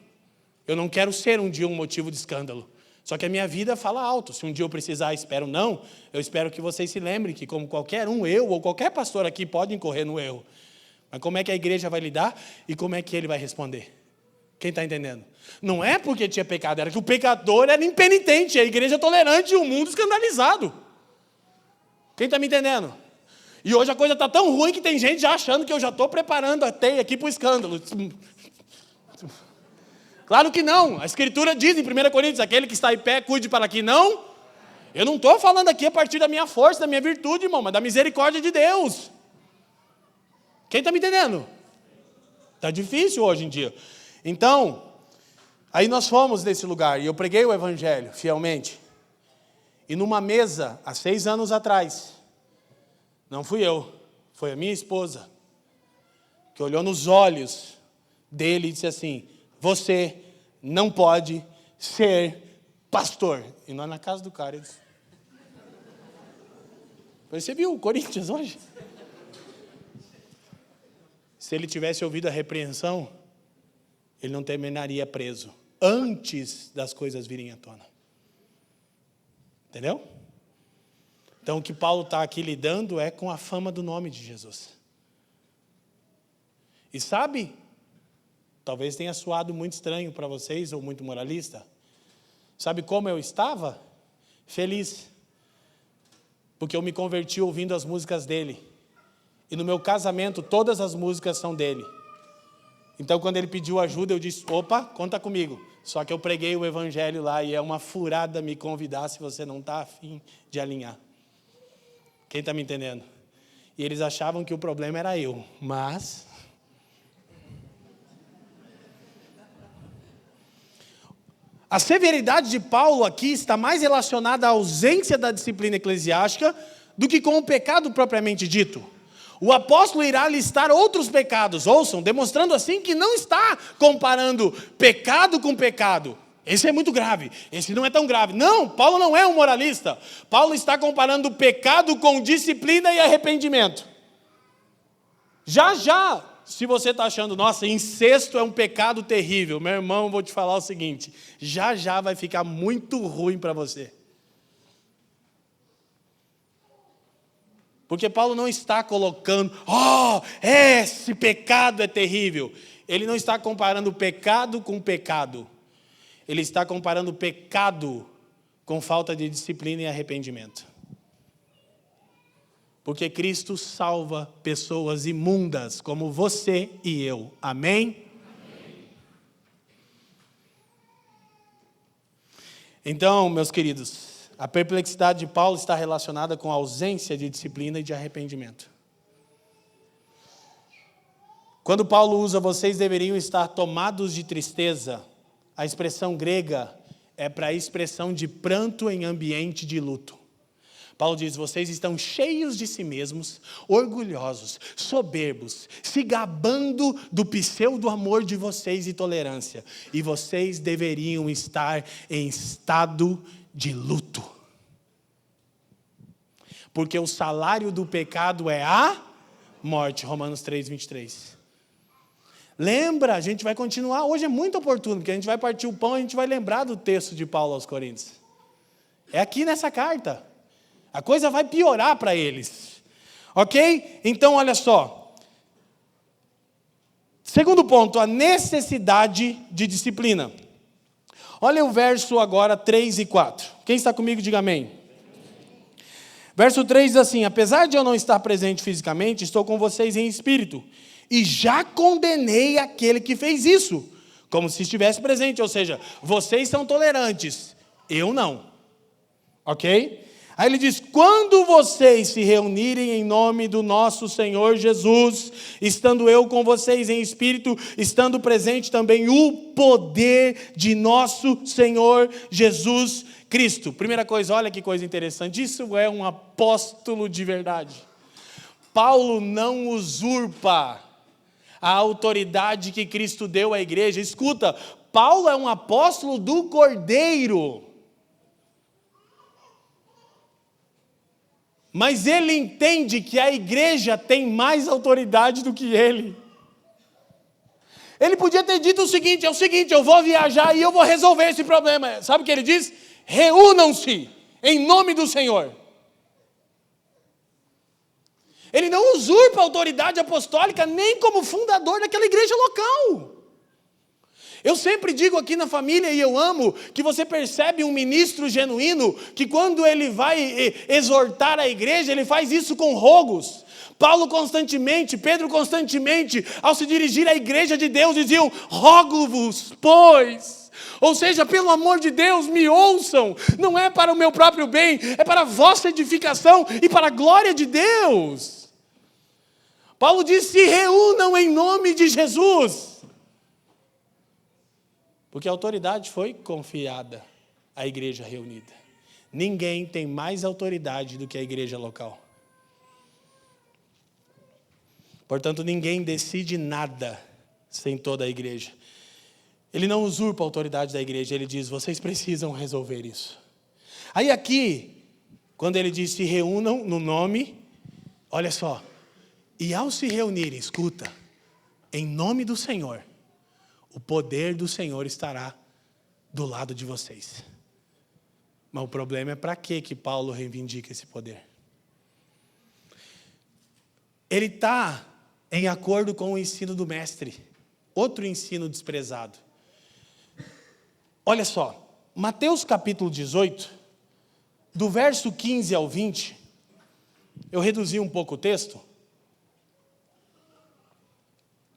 eu não quero ser um dia um motivo de escândalo. Só que a minha vida fala alto, se um dia eu precisar, espero não, eu espero que vocês se lembrem que como qualquer um, eu ou qualquer pastor aqui pode incorrer no erro. Mas como é que a igreja vai lidar e como é que ele vai responder? Quem está entendendo? Não é porque tinha pecado, era que o pecador era impenitente, a igreja tolerante e o mundo escandalizado. Quem está me entendendo? E hoje a coisa está tão ruim que tem gente já achando que eu já estou preparando a teia aqui para o escândalo. Claro que não. A Escritura diz em 1 Coríntios, aquele que está em pé, cuide para que não. Eu não estou falando aqui a partir da minha força, da minha virtude, irmão, mas da misericórdia de Deus. Quem está me entendendo? Está difícil hoje em dia. Então, aí nós fomos nesse lugar e eu preguei o Evangelho fielmente. E numa mesa, há 6 anos atrás, não fui eu, foi a minha esposa, que olhou nos olhos dele e disse assim: você não pode ser pastor. E nós na casa do cara. Ele disse, você viu o Corinthians hoje? Se ele tivesse ouvido a repreensão, ele não terminaria preso antes das coisas virem à tona. Entendeu? Então o que Paulo está aqui lidando é com a fama do nome de Jesus. E sabe, talvez tenha soado muito estranho para vocês ou muito moralista. Sabe como eu estava? Feliz. Porque eu me converti ouvindo as músicas dele. E no meu casamento todas as músicas são dele. Então quando ele pediu ajuda eu disse, opa, conta comigo. Só que eu preguei o evangelho lá e é uma furada me convidar se você não está afim de alinhar. Quem está me entendendo? E eles achavam que o problema era eu, mas... A severidade de Paulo aqui está mais relacionada à ausência da disciplina eclesiástica do que com o pecado propriamente dito. O apóstolo irá listar outros pecados, ouçam, demonstrando assim que não está comparando pecado com pecado. Esse é muito grave, esse não é tão grave. Não, Paulo não é um moralista. Paulo está comparando pecado com disciplina e arrependimento. Já, se você está achando, nossa, incesto é um pecado terrível, meu irmão, eu vou te falar o seguinte, já vai ficar muito ruim para você. Porque Paulo não está colocando, esse pecado é terrível. Ele não está comparando pecado com pecado. Ele está comparando pecado com falta de disciplina e arrependimento. Porque Cristo salva pessoas imundas como você e eu. Amém? Amém. Então, meus queridos, a perplexidade de Paulo está relacionada com a ausência de disciplina e de arrependimento. Quando Paulo usa, vocês deveriam estar tomados de tristeza, a expressão grega é para a expressão de pranto em ambiente de luto. Paulo diz, vocês estão cheios de si mesmos, orgulhosos, soberbos, se gabando do pseudo amor de vocês e tolerância. E vocês deveriam estar em estado de luto. Porque o salário do pecado é a morte. Romanos 3, 23. Lembra, a gente vai continuar. Hoje é muito oportuno, porque a gente vai partir o pão e a gente vai lembrar do texto de Paulo aos Coríntios. É aqui nessa carta. A coisa vai piorar para eles. Ok? Então, olha só. Segundo ponto, a necessidade de disciplina. Olha o verso agora 3 e 4. Quem está comigo, diga amém. Verso 3 diz assim, apesar de eu não estar presente fisicamente, estou com vocês em espírito. E já condenei aquele que fez isso, como se estivesse presente. Ou seja, vocês são tolerantes, eu não. Ok? Aí ele diz, quando vocês se reunirem em nome do nosso Senhor Jesus, estando eu com vocês em espírito, estando presente também o poder de nosso Senhor Jesus Cristo. Primeira coisa, olha que coisa interessante, isso é um apóstolo de verdade. Paulo não usurpa a autoridade que Cristo deu à igreja. Escuta, Paulo é um apóstolo do Cordeiro. Mas ele entende que a igreja tem mais autoridade do que ele. Ele podia ter dito o seguinte, eu vou viajar e eu vou resolver esse problema. Sabe o que ele diz? Reúnam-se em nome do Senhor. Ele não usurpa a autoridade apostólica nem como fundador daquela igreja local. Eu sempre digo aqui na família, e eu amo, que você percebe um ministro genuíno, que quando ele vai exortar a igreja, ele faz isso com rogos. Paulo constantemente, Pedro constantemente, ao se dirigir à igreja de Deus, diziam, rogo-vos, pois. Ou seja, pelo amor de Deus, me ouçam. Não é para o meu próprio bem, é para a vossa edificação e para a glória de Deus. Paulo diz, se reúnam em nome de Jesus. Porque a autoridade foi confiada à igreja reunida. Ninguém tem mais autoridade do que a igreja local. Portanto, ninguém decide nada sem toda a igreja. Ele não usurpa a autoridade da igreja, ele diz, vocês precisam resolver isso. Aí aqui, quando ele diz se reúnam no nome, olha só, e ao se reunirem, escuta, em nome do Senhor, o poder do Senhor estará do lado de vocês. Mas o problema é para que Paulo reivindica esse poder? Ele está em acordo com o ensino do mestre, outro ensino desprezado. Olha só, Mateus capítulo 18, do verso 15 ao 20, eu reduzi um pouco o texto.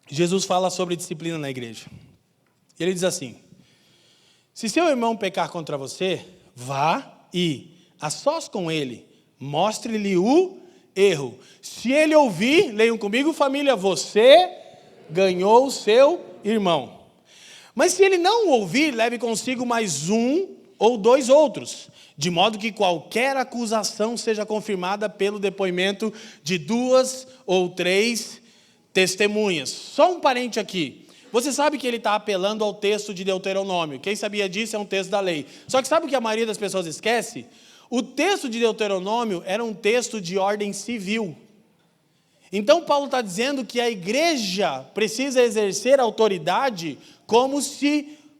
Jesus fala sobre disciplina na igreja. Ele diz assim, se seu irmão pecar contra você, vá e, a sós com ele, mostre-lhe o erro. Se ele ouvir, leiam comigo, família, você ganhou o seu irmão. Mas se ele não ouvir, leve consigo mais um ou dois outros, de modo que qualquer acusação seja confirmada pelo depoimento de 2 ou 3 testemunhas. Só um parente aqui. Você sabe que ele está apelando ao texto de Deuteronômio. Quem sabia disso é um texto da lei. Só que sabe o que a maioria das pessoas esquece? O texto de Deuteronômio era um texto de ordem civil. Então Paulo está dizendo que a igreja precisa exercer autoridade como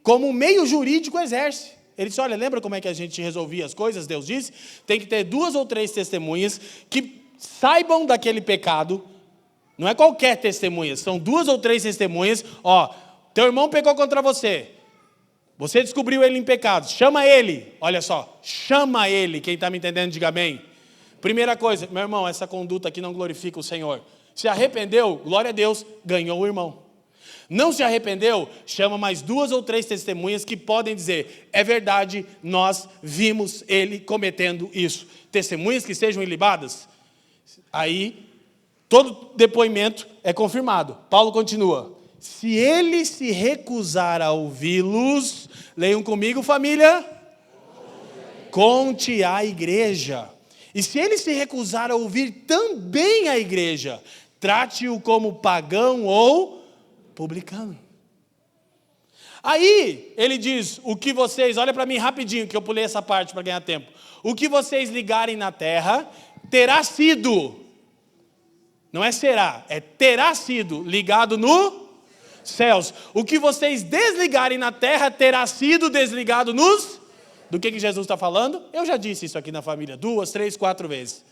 o meio jurídico exerce. Ele disse, olha, lembra como é que a gente resolvia as coisas? Deus disse, tem que ter 2 ou 3 testemunhas que saibam daquele pecado. Não é qualquer testemunha, são 2 ou 3 testemunhas. Ó, teu irmão pecou contra você. Você descobriu ele em pecado. Chama ele. Olha só, chama ele. Quem está me entendendo, diga amém. Primeira coisa, meu irmão, essa conduta aqui não glorifica o Senhor. Se arrependeu, glória a Deus, ganhou o irmão. Não se arrependeu, chama mais 2 ou 3 testemunhas que podem dizer, é verdade, nós vimos ele cometendo isso. Testemunhas que sejam ilibadas. Aí, todo depoimento é confirmado. Paulo continua. Se ele se recusar a ouvi-los, leiam comigo, família, conte à igreja. E se ele se recusar a ouvir também a igreja, trate-o como pagão ou publicano. Aí, ele diz, o que vocês, olha para mim rapidinho, que eu pulei essa parte para ganhar tempo. O que vocês ligarem na terra, terá sido, não é será, é terá sido ligado no céus. O que vocês desligarem na terra, terá sido desligado nos... Do que Jesus está falando? Eu já disse isso aqui na família 2, 3, 4 vezes.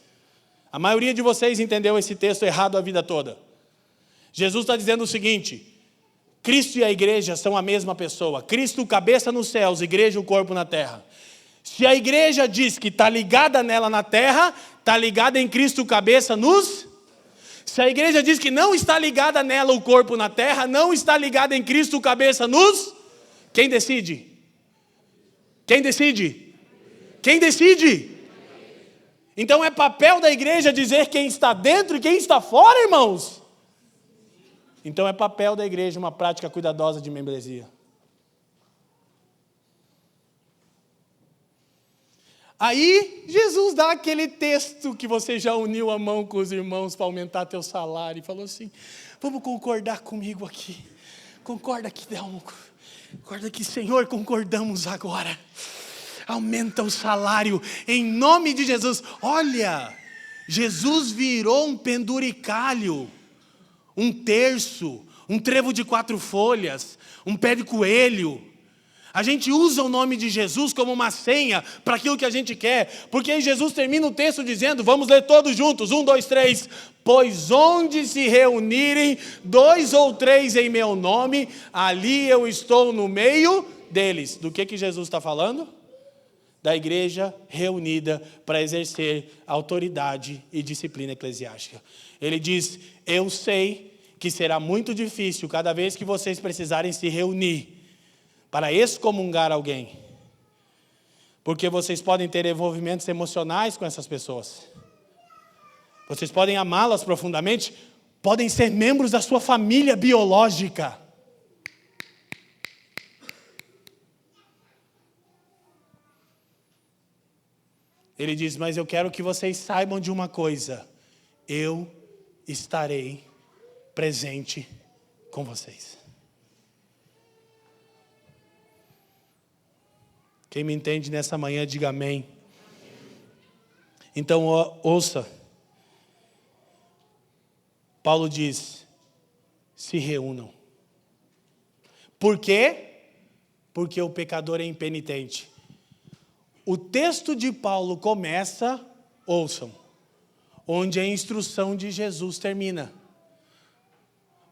A maioria de vocês entendeu esse texto errado a vida toda. Jesus está dizendo o seguinte, Cristo e a igreja são a mesma pessoa. Cristo, cabeça nos céus, igreja, o corpo na terra. Se a igreja diz que está ligada nela na terra, está ligada em Cristo, cabeça nos... Se a igreja diz que não está ligada nela o corpo na terra, não está ligada em Cristo, cabeça nos... Quem decide? Quem decide? Quem decide? Então é papel da igreja dizer quem está dentro e quem está fora, irmãos. Então é papel da igreja uma prática cuidadosa de membresia. Aí Jesus dá aquele texto que você já uniu a mão com os irmãos para aumentar teu salário e falou assim, vamos concordar comigo aqui. Concorda aqui, Delmo. Concorda aqui, Senhor, concordamos agora. Aumenta o salário em nome de Jesus. Olha, Jesus virou um penduricalho, um terço, um trevo de 4 folhas, um pé de coelho. A gente usa o nome de Jesus como uma senha para aquilo que a gente quer. Porque aí Jesus termina o texto dizendo, vamos ler todos juntos, 1, 2, 3. Pois onde se reunirem 2 ou 3 em meu nome, ali eu estou no meio deles. Do que Jesus está falando? Da igreja reunida para exercer autoridade e disciplina eclesiástica. Ele diz, eu sei que será muito difícil cada vez que vocês precisarem se reunir para excomungar alguém. Porque vocês podem ter envolvimentos emocionais com essas pessoas. Vocês podem amá-las profundamente, podem ser membros da sua família biológica. Ele diz, mas eu quero que vocês saibam de uma coisa. Eu estarei presente com vocês. Quem me entende nessa manhã, diga amém. Então, ouça. Paulo diz, se reúnam. Por quê? Porque o pecador é impenitente. O texto de Paulo começa, ouçam, onde a instrução de Jesus termina.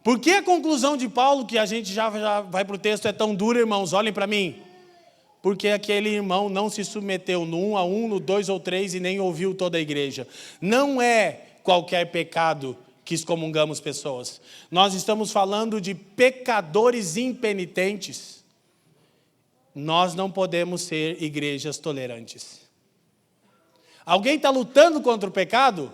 Por que a conclusão de Paulo, que a gente já vai para o texto, é tão dura, irmãos? Olhem para mim. Porque aquele irmão não se submeteu no 1 a 1, no 2 ou 3 e nem ouviu toda a igreja. Não é qualquer pecado que excomungamos pessoas. Nós estamos falando de pecadores impenitentes. Nós não podemos ser igrejas tolerantes. Alguém está lutando contra o pecado?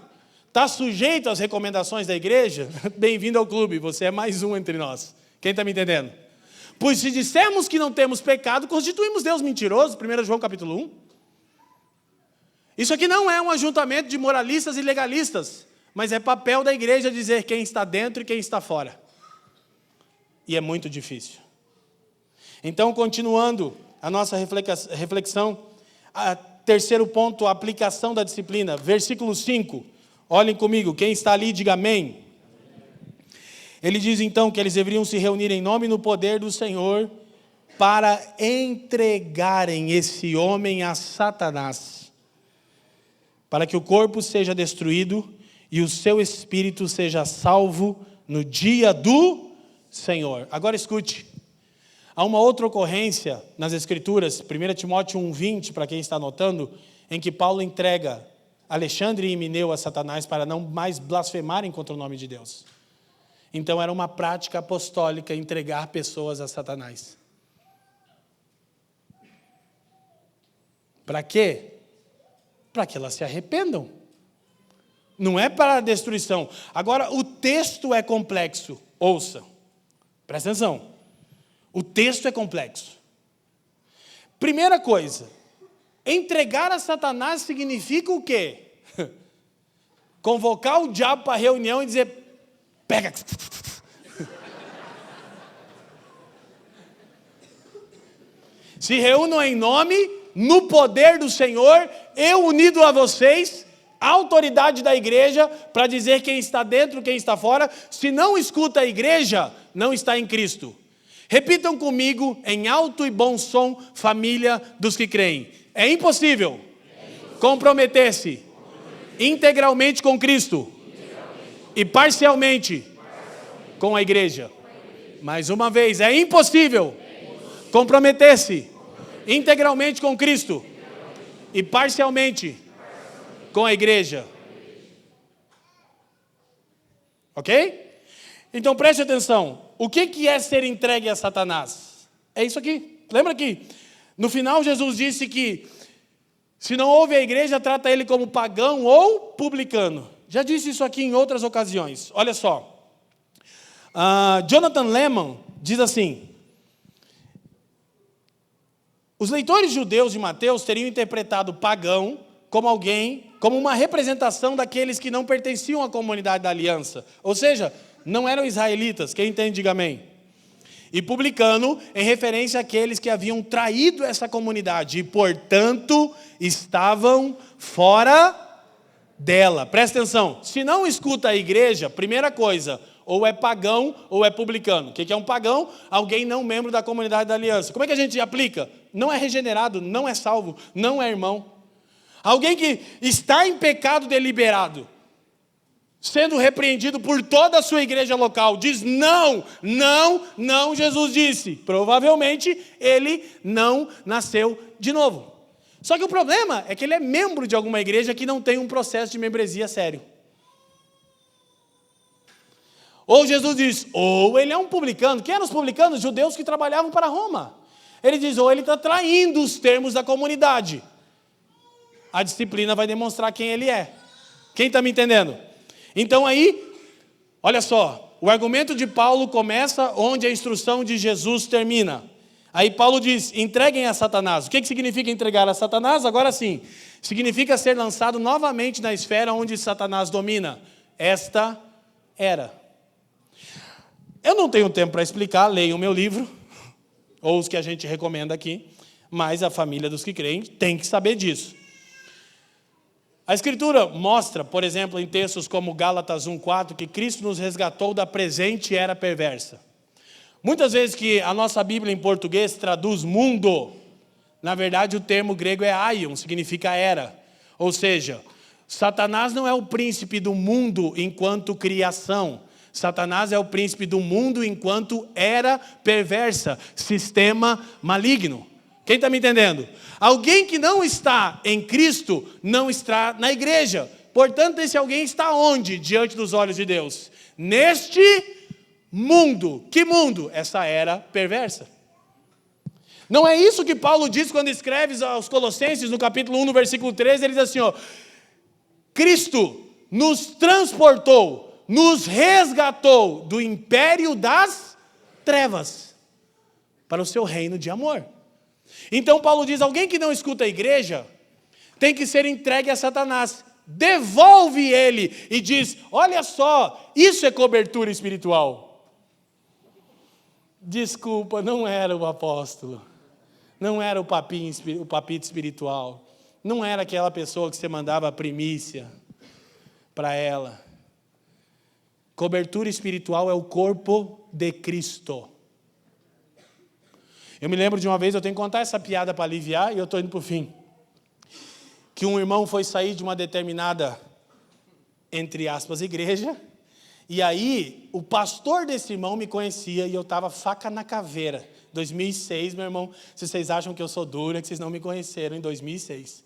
Está sujeito às recomendações da igreja? Bem-vindo ao clube, você é mais um entre nós. Quem está me entendendo? Pois se dissermos que não temos pecado, constituímos Deus mentiroso, 1 João capítulo 1. Isso aqui não é um ajuntamento de moralistas e legalistas, mas é papel da igreja dizer quem está dentro e quem está fora. E é muito difícil. Então, continuando a nossa reflexão, terceiro ponto, a aplicação da disciplina, versículo 5. Olhem comigo, quem está ali, diga amém. Ele diz então que eles deveriam se reunir em nome e no poder do Senhor para entregarem esse homem a Satanás, para que o corpo seja destruído e o seu espírito seja salvo no dia do Senhor. Agora escute, há uma outra ocorrência nas Escrituras, 1 Timóteo 1,20, para quem está anotando, em que Paulo entrega Alexandre e Himeneu a Satanás para não mais blasfemarem contra o nome de Deus. Então era uma prática apostólica entregar pessoas a Satanás. Para quê? Para que elas se arrependam. Não é para a destruição. Agora, o texto é complexo. Ouça. Presta atenção. O texto é complexo. Primeira coisa. Entregar a Satanás significa o quê? Convocar o diabo para a reunião e dizer... Pega. Se reúnam em nome, no poder do Senhor, eu unido a vocês, a autoridade da igreja, para dizer quem está dentro, quem está fora. Se não escuta a igreja, não está em Cristo. Repitam comigo, em alto e bom som, família dos que creem. É impossível comprometer-se integralmente com Cristo. E parcialmente com a igreja. Mais uma vez, é impossível comprometer-se integralmente com Cristo e parcialmente com a igreja. Ok? Então preste atenção. O que é ser entregue a Satanás? É isso aqui. Lembra que no final Jesus disse que se não ouve a igreja, trata ele como pagão ou publicano. Já disse isso aqui em outras ocasiões. Olha só. Jonathan Leeman diz assim: os leitores judeus de Mateus teriam interpretado pagão como alguém, como uma representação daqueles que não pertenciam à comunidade da aliança. Ou seja, não eram israelitas. Quem entende, diga amém. E publicano em referência àqueles que haviam traído essa comunidade e, portanto, estavam fora dela. Presta atenção, se não escuta a igreja, primeira coisa, ou é pagão ou é publicano. O que é um pagão? Alguém não membro da comunidade da aliança. Como é que a gente aplica? Não é regenerado, não é salvo, não é irmão. Alguém que está em pecado deliberado, sendo repreendido por toda a sua igreja local, diz não, não, não, Jesus disse. Provavelmente ele não nasceu de novo. Só que o problema é que ele é membro de alguma igreja que não tem um processo de membresia sério. Ou Jesus diz, ou ele é um publicano. Quem eram os publicanos? Judeus que trabalhavam para Roma. Ele diz, ou ele está traindo os termos da comunidade. A disciplina vai demonstrar quem ele é. Quem está me entendendo? Então aí, olha só, o argumento de Paulo começa onde a instrução de Jesus termina. Aí Paulo diz, entreguem a Satanás. O que significa entregar a Satanás? Agora sim, significa ser lançado novamente na esfera onde Satanás domina. Esta era. Eu não tenho tempo para explicar, leiam o meu livro, ou os que a gente recomenda aqui, mas a família dos que creem tem que saber disso. A Escritura mostra, por exemplo, em textos como Gálatas 1,4, que Cristo nos resgatou da presente era perversa. Muitas vezes que a nossa Bíblia em português traduz mundo, na verdade o termo grego é aion, significa era. Ou seja, Satanás não é o príncipe do mundo enquanto criação. Satanás é o príncipe do mundo enquanto era perversa, sistema maligno. Quem está me entendendo? Alguém que não está em Cristo não está na igreja. Portanto, esse alguém está onde? Diante dos olhos de Deus. Neste mundo. Que mundo? Essa era perversa. Não é isso que Paulo diz quando escreve aos Colossenses, no capítulo 1, no versículo 13, ele diz assim, ó, Cristo nos transportou, nos resgatou do império das trevas para o seu reino de amor. Então Paulo diz, alguém que não escuta a igreja tem que ser entregue a Satanás. Devolve ele e diz, olha só, isso é cobertura espiritual. Desculpa, não era o apóstolo. Não era o papito espiritual. Não era aquela pessoa que você mandava a primícia para ela. Cobertura espiritual é o corpo de Cristo. Eu me lembro de uma vez, eu tenho que contar essa piada para aliviar, e eu estou indo para o fim. Que um irmão foi sair de uma determinada, entre aspas, igreja, e aí o pastor desse irmão me conhecia, e eu estava faca na caveira. 2006, meu irmão, se vocês acham que eu sou duro, é que vocês não me conheceram em 2006.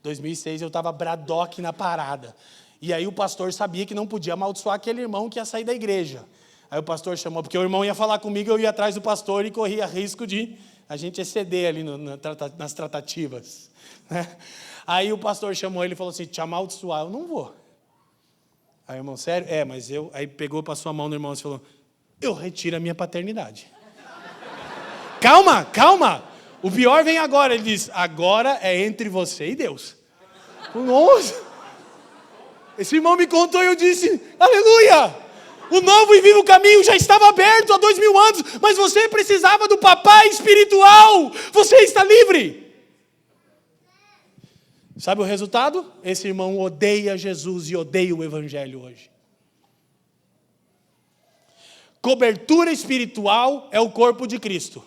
2006 eu estava Braddock na parada. E aí o pastor sabia que não podia amaldiçoar aquele irmão que ia sair da igreja. Aí o pastor chamou, porque o irmão ia falar comigo, eu ia atrás do pastor e corria risco de a gente exceder ali nas tratativas. Né? Aí o pastor chamou ele e falou assim, te amaldiçoar, eu não vou. Aí o irmão, sério? Mas eu... Aí pegou, passou a mão no irmão e falou, eu retiro a minha paternidade. Calma. O pior vem agora. Ele diz, agora é entre você e Deus. Nossa. Esse irmão me contou e eu disse, aleluia. O novo e vivo caminho já estava aberto há 2000 anos. Mas você precisava do papai espiritual. Você está livre. Sabe o resultado? Esse irmão odeia Jesus e odeia o evangelho hoje. Cobertura espiritual é o corpo de Cristo.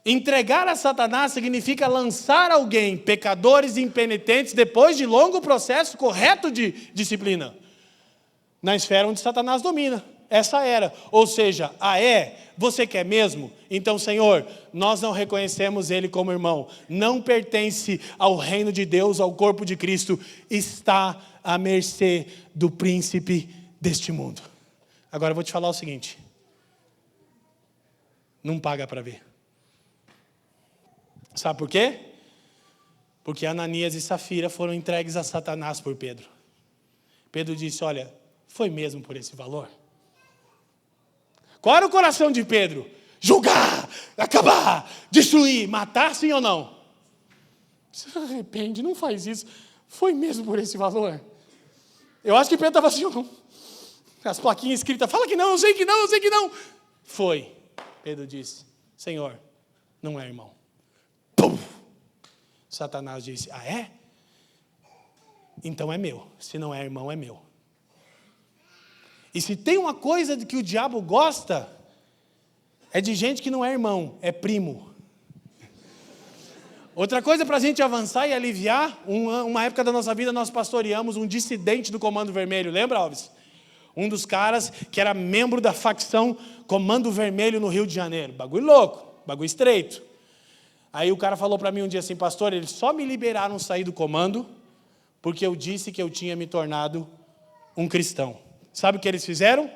Entregar a Satanás significa lançar alguém, pecadores e impenitentes, depois de longo processo correto de disciplina, na esfera onde Satanás domina. Essa era. Ou seja, você quer mesmo? Então, Senhor, nós não reconhecemos ele como irmão. Não pertence ao reino de Deus, ao corpo de Cristo. Está à mercê do príncipe deste mundo. Agora eu vou te falar o seguinte. Não paga para ver. Sabe por quê? Porque Ananias e Safira foram entregues a Satanás por Pedro. Pedro disse, olha, foi mesmo por esse valor? Qual era o coração de Pedro? Julgar, acabar, destruir, matar, sim ou não? Você se arrepende, não faz isso. Foi mesmo por esse valor? Eu acho que Pedro estava assim, as plaquinhas escritas, fala que não, eu sei que não, eu sei que não. Foi. Pedro disse, Senhor, não é irmão. Pum! Satanás disse, é? Então é meu. Se não é irmão, é meu. E se tem uma coisa que o diabo gosta, é de gente que não é irmão, é primo. Outra coisa para a gente avançar e aliviar, uma época da nossa vida nós pastoreamos um dissidente do Comando Vermelho, lembra, Alves? Um dos caras que era membro da facção Comando Vermelho no Rio de Janeiro. Bagulho louco, bagulho estreito. Aí o cara falou para mim um dia assim, pastor, eles só me liberaram sair do comando porque eu disse que eu tinha me tornado um cristão. Sabe o que eles fizeram?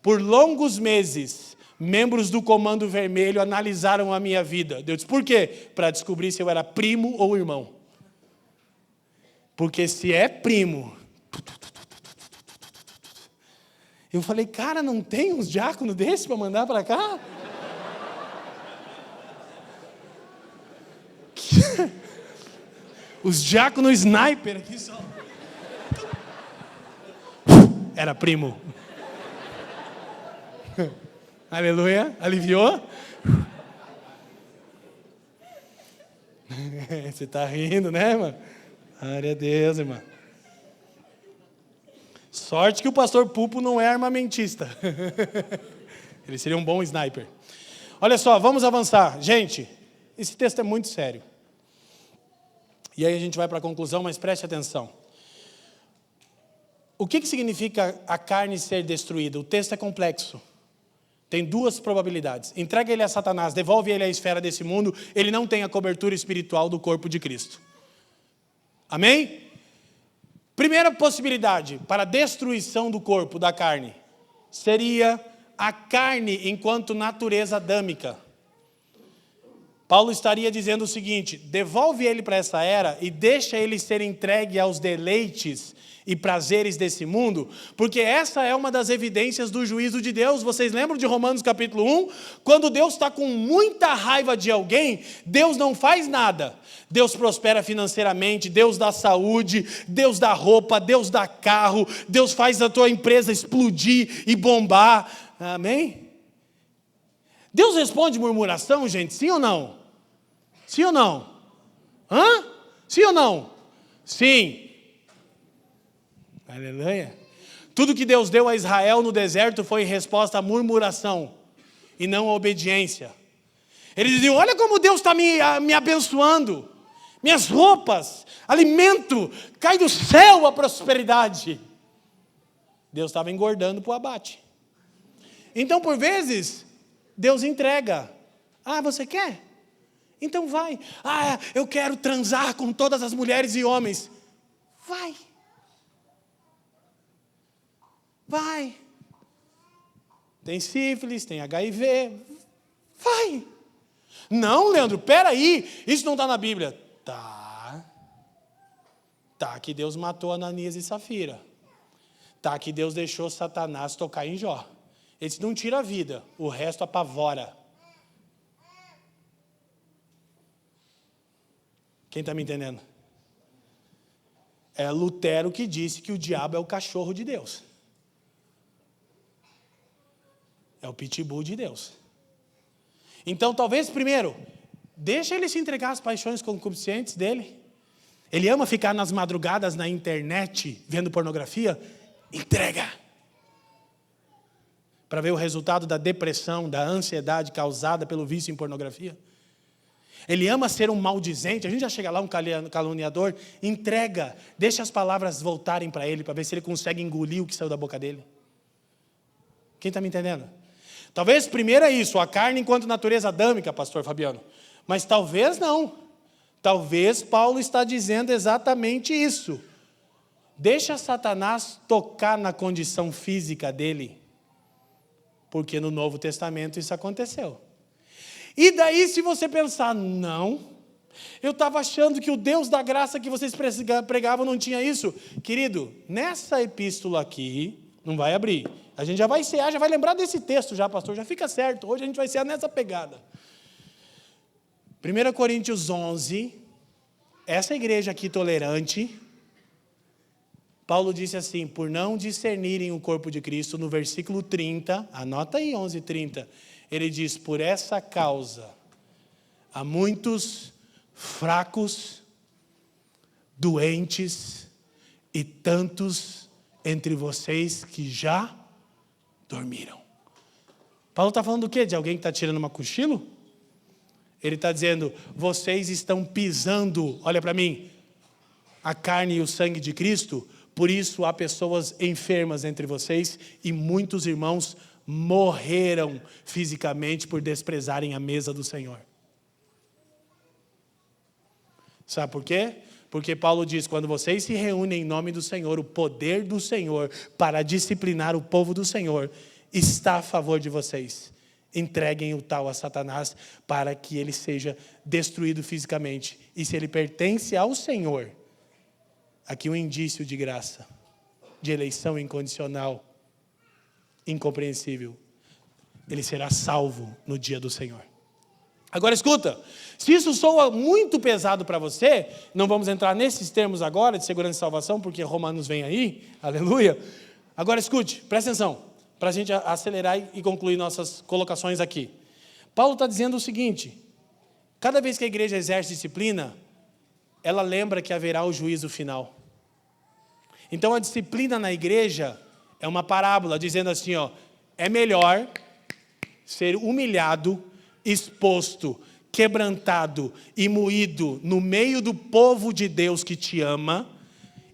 Por longos meses, membros do Comando Vermelho analisaram a minha vida. Eu disse, por quê? Para descobrir se eu era primo ou irmão. Porque se é primo... Eu falei, cara, não tem uns diáconos desses para mandar para cá? Os diáconos sniper aqui só. Era primo. Aleluia. Aliviou? Você está rindo, né, irmão? Glória a Deus, irmão. Sorte que o pastor Pupo não é armamentista. Ele seria um bom sniper. Olha só, vamos avançar. Gente, esse texto é muito sério. E aí a gente vai para a conclusão, mas preste atenção. O que significa a carne ser destruída? O texto é complexo. Tem duas probabilidades. Entrega ele a Satanás, devolve ele à esfera desse mundo, ele não tem a cobertura espiritual do corpo de Cristo. Amém? Primeira possibilidade para a destruição do corpo, da carne, seria a carne enquanto natureza adâmica. Paulo estaria dizendo o seguinte: devolve ele para essa era e deixa ele ser entregue aos deleites e prazeres desse mundo, porque essa é uma das evidências do juízo de Deus. Vocês lembram de Romanos capítulo 1? Quando Deus está com muita raiva de alguém, Deus não faz nada. Deus prospera financeiramente, Deus dá saúde, Deus dá roupa, Deus dá carro, Deus faz a tua empresa explodir e bombar. Amém? Deus responde murmuração, gente? Sim ou não? Sim ou não? Hã? Sim ou não? Sim. Aleluia. Tudo que Deus deu a Israel no deserto foi em resposta à murmuração e não à obediência. Eles diziam: olha como Deus está me abençoando. Minhas roupas, alimento, cai do céu a prosperidade. Deus estava engordando para o abate. Então, por vezes, Deus entrega. Ah, você quer? Então vai. Ah, eu quero transar com todas as mulheres e homens. Vai. Vai. Tem sífilis, tem HIV. Vai. Não, Leandro, peraí. Isso não está na Bíblia. Tá. Tá que Deus matou Ananias e Safira. Tá que Deus deixou Satanás tocar em Jó. Ele disse: não tira a vida, o resto apavora. Quem está me entendendo? É Lutero que disse que o diabo é o cachorro de Deus. É o pitbull de Deus. Então, talvez, primeiro, deixa ele se entregar às paixões concupiscentes dele. Ele ama ficar nas madrugadas na internet, vendo pornografia. Entrega. Para ver o resultado da depressão, da ansiedade causada pelo vício em pornografia. Ele ama ser um maldizente. A gente já chega lá, um caluniador. Entrega. Deixa as palavras voltarem para ele, para ver se ele consegue engolir o que saiu da boca dele. Quem está me entendendo? Talvez primeiro é isso, a carne enquanto natureza adâmica, pastor Fabiano. Mas talvez não. Talvez Paulo está dizendo exatamente isso. Deixa Satanás tocar na condição física dele. Porque no Novo Testamento isso aconteceu. E daí, se você pensar: não, eu estava achando que o Deus da graça que vocês pregavam não tinha isso. Querido, nessa epístola aqui, não vai abrir. A gente já vai cear, já vai lembrar desse texto já, pastor. Já fica certo. Hoje a gente vai cear nessa pegada. 1 Coríntios 11. Essa igreja aqui tolerante. Paulo disse assim: por não discernirem o corpo de Cristo, no versículo 30. Anota aí, 11:30. Ele diz: por essa causa, há muitos fracos, doentes e tantos entre vocês que já dormiram. Paulo está falando do quê? De alguém que está tirando uma cochilo? Ele está dizendo: vocês estão pisando, olha para mim, a carne e o sangue de Cristo, por isso há pessoas enfermas entre vocês e muitos irmãos morreram fisicamente por desprezarem a mesa do Senhor. Sabe por quê? Porque Paulo diz: quando vocês se reúnem em nome do Senhor, o poder do Senhor para disciplinar o povo do Senhor está a favor de vocês. Entreguem o tal a Satanás para que ele seja destruído fisicamente. E se ele pertence ao Senhor, aqui um indício de graça, de eleição incondicional, incompreensível, ele será salvo no dia do Senhor. Agora escuta, se isso soa muito pesado para você, não vamos entrar nesses termos agora de segurança e salvação, porque Romanos vem aí, aleluia. Agora escute, presta atenção, para a gente acelerar e concluir nossas colocações aqui. Paulo está dizendo o seguinte: cada vez que a igreja exerce disciplina, ela lembra que haverá o juízo final. Então a disciplina na igreja é uma parábola, dizendo assim, ó, é melhor ser humilhado, exposto, quebrantado e moído no meio do povo de Deus que te ama,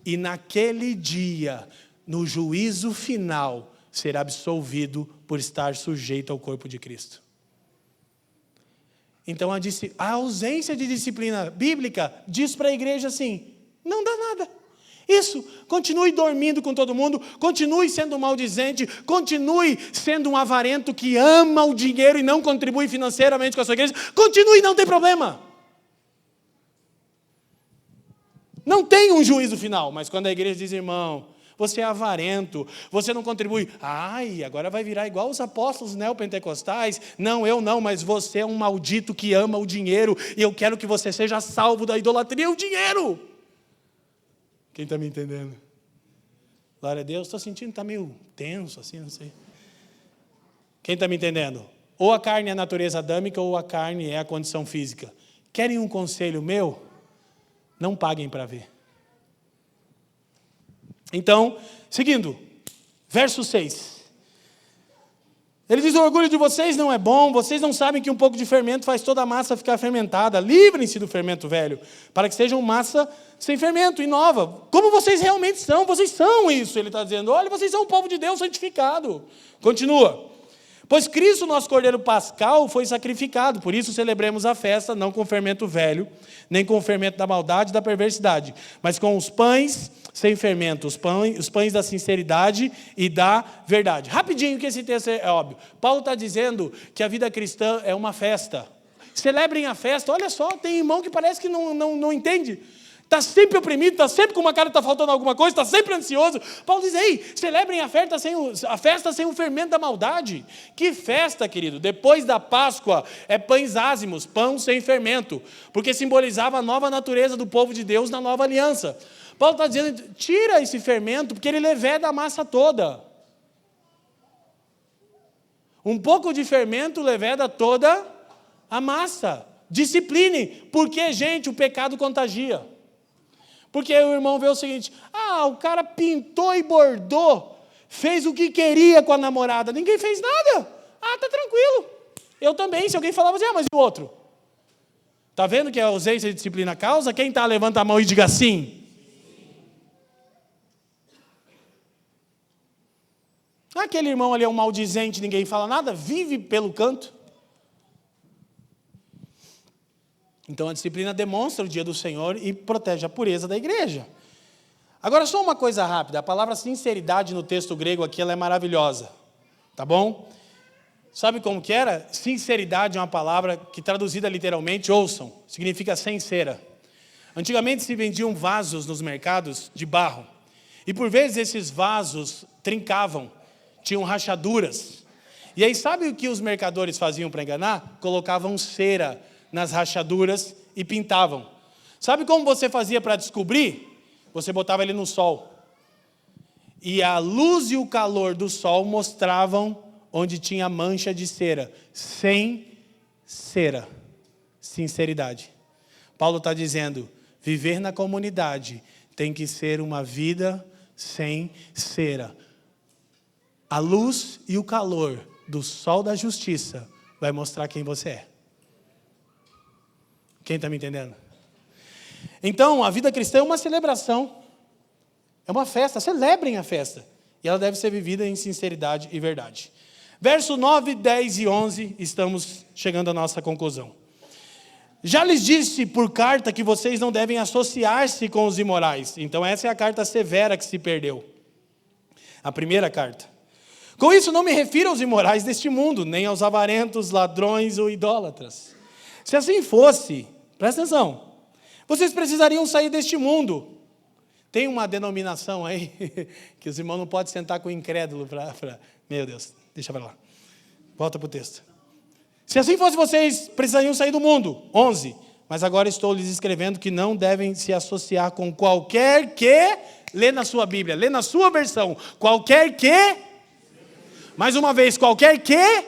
e naquele dia, no juízo final, ser absolvido por estar sujeito ao corpo de Cristo. Então a ausência de disciplina bíblica diz para a igreja assim: não dá nada. Isso, continue dormindo com todo mundo, continue sendo maldizente, continue sendo um avarento que ama o dinheiro e não contribui financeiramente com a sua igreja, continue, não tem problema. Não tem um juízo final, mas quando a igreja diz: irmão, você é avarento, você não contribui, agora vai virar igual os apóstolos neopentecostais, não, eu não, mas você é um maldito que ama o dinheiro, e eu quero que você seja salvo da idolatria, o dinheiro. Quem está me entendendo? Glória a Deus. Estou sentindo que está meio tenso, assim, não sei. Quem está me entendendo? Ou a carne é a natureza adâmica, ou a carne é a condição física. Querem um conselho meu? Não paguem para ver. Então, seguindo, verso 6. Ele diz: o orgulho de vocês não é bom, vocês não sabem que um pouco de fermento faz toda a massa ficar fermentada. Livrem-se do fermento velho, para que sejam massa sem fermento e nova. Como vocês realmente são, vocês são isso. Ele está dizendo: olha, vocês são o povo de Deus santificado. Continua. Pois Cristo, nosso Cordeiro Pascal, foi sacrificado, por isso celebremos a festa, não com fermento velho, nem com o fermento da maldade e da perversidade, mas com os pães sem fermento, os pães da sinceridade e da verdade. Rapidinho, que esse texto é óbvio. Paulo está dizendo que a vida cristã é uma festa. Celebrem a festa. Olha só, tem irmão que parece que não entende. Está sempre oprimido, está sempre com uma cara que está faltando alguma coisa, está sempre ansioso. Paulo diz: ei, celebrem a festa sem o fermento da maldade. Que festa, querido? Depois da Páscoa, é pães ázimos, pão sem fermento, porque simbolizava a nova natureza do povo de Deus na nova aliança. Paulo está dizendo: tira esse fermento, porque ele leveda a massa toda. Um pouco de fermento leveda toda a massa. Discipline, porque, gente, o pecado contagia. Porque o irmão vê o seguinte: o cara pintou e bordou, fez o que queria com a namorada, ninguém fez nada, tá tranquilo. Eu também, se alguém falava assim: mas e o outro? Está vendo que a ausência de disciplina causa? Quem está, levanta a mão e diga sim. Aquele irmão ali é um maldizente, ninguém fala nada, vive pelo canto. Então a disciplina demonstra o dia do Senhor e protege a pureza da igreja. Agora só uma coisa rápida, a palavra sinceridade no texto grego aqui, ela é maravilhosa, tá bom? Sabe como que era? Sinceridade é uma palavra que, traduzida literalmente, ouçam, significa sincera. Antigamente se vendiam vasos nos mercados de barro, e por vezes esses vasos trincavam, tinham rachaduras. E aí sabe o que os mercadores faziam para enganar? Colocavam cera nas rachaduras e pintavam. Sabe como você fazia para descobrir? Você botava ele no sol. E a luz e o calor do sol mostravam onde tinha mancha de cera. Sem cera. Sinceridade. Paulo está dizendo: viver na comunidade tem que ser uma vida sem cera. A luz e o calor do sol da justiça vai mostrar quem você é. Quem está me entendendo? Então, a vida cristã é uma celebração. É uma festa. Celebrem a festa. E ela deve ser vivida em sinceridade e verdade. Verso 9, 10 e 11, estamos chegando à nossa conclusão. Já lhes disse por carta que vocês não devem associar-se com os imorais. Então, essa é a carta severa que se perdeu. A primeira carta. Com isso, não me refiro aos imorais deste mundo, nem aos avarentos, ladrões ou idólatras. Se assim fosse, presta atenção, vocês precisariam sair deste mundo. Tem uma denominação aí, que os irmãos não podem sentar com o incrédulo para... Meu Deus, deixa para lá. Volta para o texto. Se assim fosse, vocês precisariam sair do mundo. 11. Mas agora estou lhes escrevendo que não devem se associar com qualquer que... Lê na sua Bíblia, lê na sua versão. Qualquer que... Mais uma vez, qualquer que...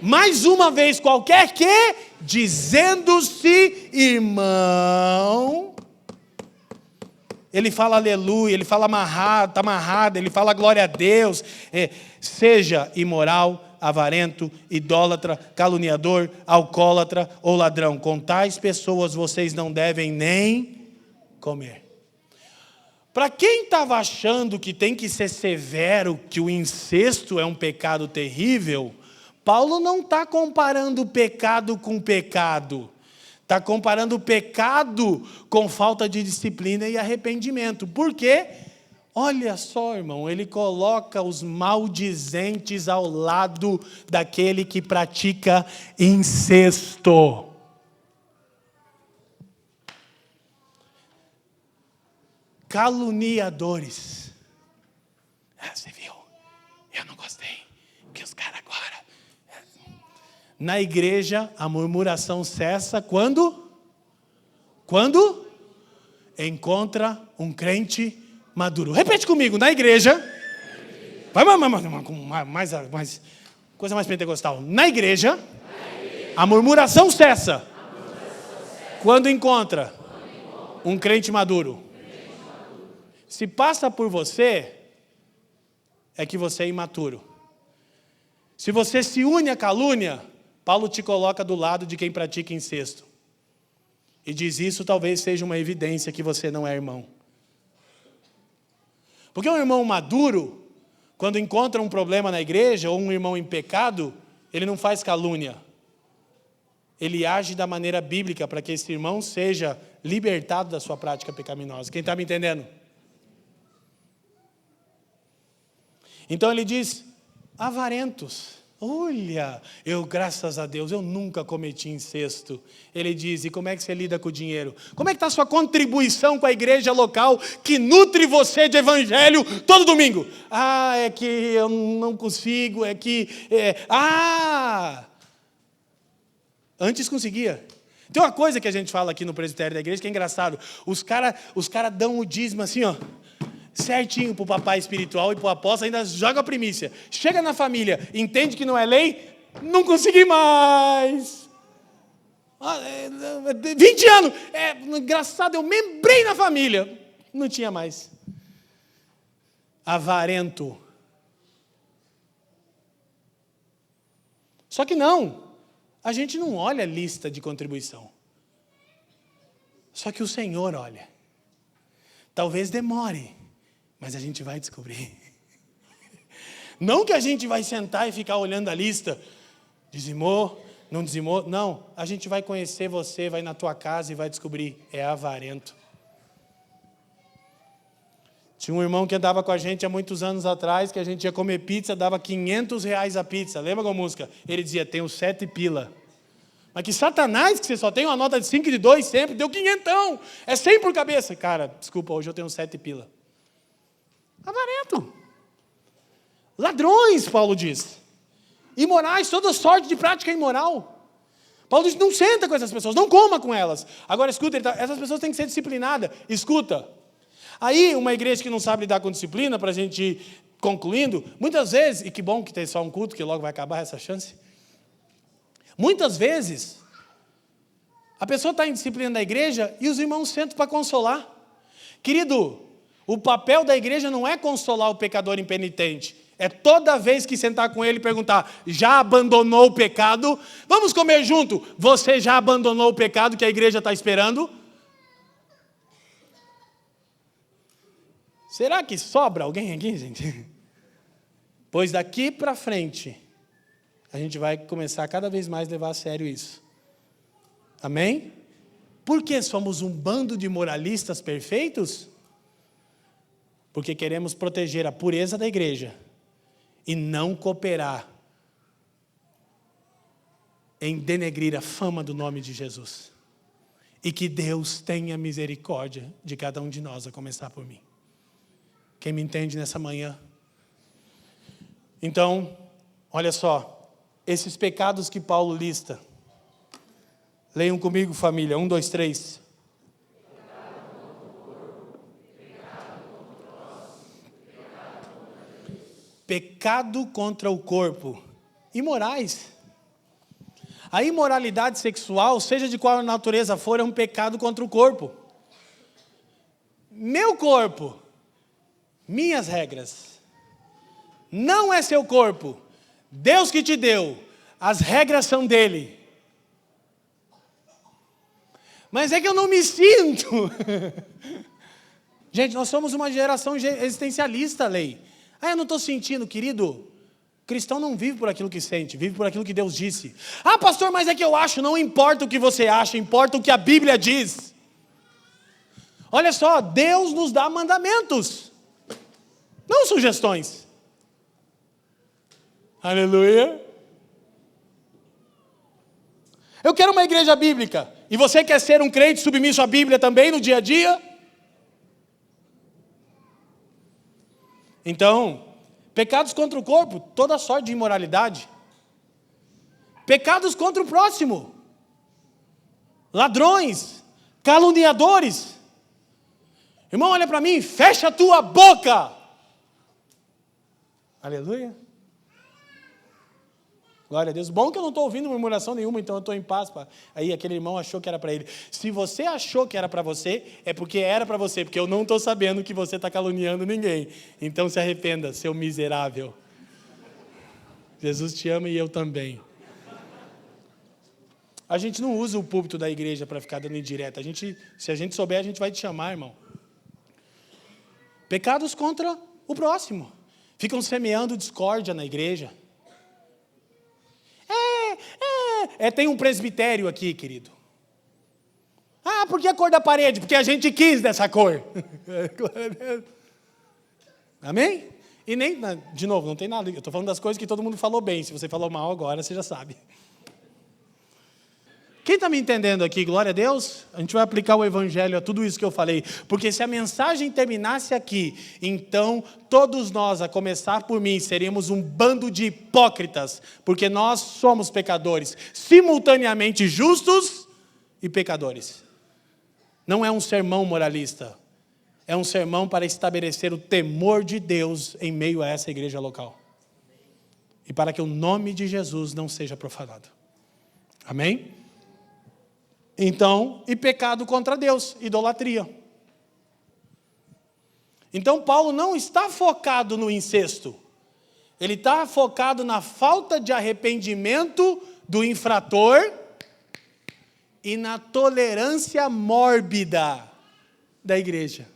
Mais uma vez, qualquer que... Dizendo-se irmão... Ele fala aleluia, ele fala amarrado, está amarrado, ele fala glória a Deus. Seja imoral, avarento, idólatra, caluniador, alcoólatra ou ladrão. Com tais pessoas vocês não devem nem comer. Para quem estava achando que tem que ser severo, que o incesto é um pecado terrível, Paulo não está comparando pecado com pecado. Está comparando o pecado com falta de disciplina e arrependimento. Por quê? Olha só, irmão, ele coloca os maldizentes ao lado daquele que pratica incesto. Caluniadores. Você viu? Eu não gostei. Porque os caras agora... Na igreja, a murmuração cessa quando? Quando? Encontra um crente maduro. Repete comigo, na igreja. Vai mais coisa mais pentecostal. Na igreja, a murmuração cessa. Quando encontra um crente maduro. Se passa por você, é que você é imaturo. Se você se une à calúnia, Paulo te coloca do lado de quem pratica incesto. E diz isso talvez seja uma evidência que você não é irmão. Porque um irmão maduro, quando encontra um problema na igreja, ou um irmão em pecado, ele não faz calúnia. Ele age da maneira bíblica para que esse irmão seja libertado da sua prática pecaminosa. Quem está me entendendo? Então ele diz, avarentos. Olha, graças a Deus, eu nunca cometi incesto. Ele diz, e como é que você lida com o dinheiro? Como é que está a sua contribuição com a igreja local que nutre você de evangelho todo domingo? É que eu não consigo, antes conseguia. Tem uma coisa que a gente fala aqui no presbitério da igreja que é engraçado. Os cara dão o dízimo assim, ó. Certinho para o papai espiritual e para o apóstolo, ainda joga a primícia. Chega na família, entende que não é lei, não consegui mais. 20 anos, engraçado, eu membrei na família. Não tinha mais. Avarento. Só que não, a gente não olha a lista de contribuição. Só que o Senhor olha. Talvez demore. Mas a gente vai descobrir. Não que a gente vai sentar e ficar olhando a lista. Dizimou, não dizimou. Não, a gente vai conhecer você, vai na tua casa e vai descobrir. É avarento. Tinha um irmão que andava com a gente há muitos anos atrás, que a gente ia comer pizza, dava R$500 a pizza. Lembra com a música? Ele dizia, tenho 7 pila. Mas que satanás que você só tem uma nota de 5 e de 2 sempre, deu 500. É 100 por cabeça. Cara, desculpa, hoje eu tenho 7 pila. Avarento. Ladrões, Paulo diz. Imorais, toda sorte de prática imoral. Paulo diz, não senta com essas pessoas, não coma com elas. Agora escuta, essas pessoas têm que ser disciplinadas. Escuta. Aí, uma igreja que não sabe lidar com disciplina, para a gente ir concluindo, muitas vezes, e que bom que tem só um culto, que logo vai acabar essa chance. Muitas vezes, a pessoa está em disciplina da igreja e os irmãos sentam para consolar. Querido, o papel da igreja não é consolar o pecador impenitente. É toda vez que sentar com ele e perguntar, já abandonou o pecado? Vamos comer junto. Você já abandonou o pecado que a igreja está esperando? Será que sobra alguém aqui, gente? Pois daqui para frente, a gente vai começar a cada vez mais levar a sério isso. Amém? Por que somos um bando de moralistas perfeitos? Porque queremos proteger a pureza da igreja e não cooperar em denegrir a fama do nome de Jesus. E que Deus tenha misericórdia de cada um de nós, a começar por mim. Quem me entende nessa manhã? Então, olha só, esses pecados que Paulo lista. Leiam comigo, família. 1, 2, 3. Pecado contra o corpo. Imorais. A imoralidade sexual, seja de qual natureza for, é um pecado contra o corpo. Meu corpo, minhas regras. Não é seu corpo. Deus que te deu. As regras são dele. Mas é que eu não me sinto. Gente, nós somos uma geração existencialista, Lei. Eu não estou sentindo, querido. Cristão não vive por aquilo que sente, vive por aquilo que Deus disse. Pastor, mas é que eu acho. Não importa o que você acha, importa o que a Bíblia diz. Olha só, Deus nos dá mandamentos, não sugestões. Aleluia. Eu quero uma igreja bíblica. E você quer ser um crente submisso à Bíblia também no dia a dia? Então, pecados contra o corpo, toda sorte de imoralidade. Pecados contra o próximo. Ladrões, caluniadores. Irmão, olha para mim, fecha a tua boca. Aleluia. Glória a Deus. Bom que eu não estou ouvindo murmuração nenhuma, então eu estou em paz. Aí aquele irmão achou que era para ele. Se você achou que era para você, é porque era para você, porque eu não estou sabendo que você está caluniando ninguém. Então se arrependa, seu miserável. Jesus te ama e eu também. A gente não usa o púlpito da igreja para ficar dando indireta. Se a gente souber, a gente vai te chamar, irmão. Pecados contra o próximo. Ficam semeando discórdia na igreja. Tem um presbitério aqui, querido. Por que a cor da parede? Porque a gente quis dessa cor. Amém? E nem, de novo, não tem nada. Eu estou falando das coisas que todo mundo falou bem. Se você falou mal agora, você já sabe. Quem está me entendendo aqui? Glória a Deus. A gente vai aplicar o evangelho a tudo isso que eu falei. Porque se a mensagem terminasse aqui, então todos nós, a começar por mim, seríamos um bando de hipócritas. Porque nós somos pecadores, simultaneamente justos e pecadores. Não é um sermão moralista. É um sermão para estabelecer o temor de Deus em meio a essa igreja local. E para que o nome de Jesus não seja profanado. Amém? Então, e pecado contra Deus, idolatria. Então Paulo não está focado no incesto. Ele está focado na falta de arrependimento do infrator e na tolerância mórbida da igreja.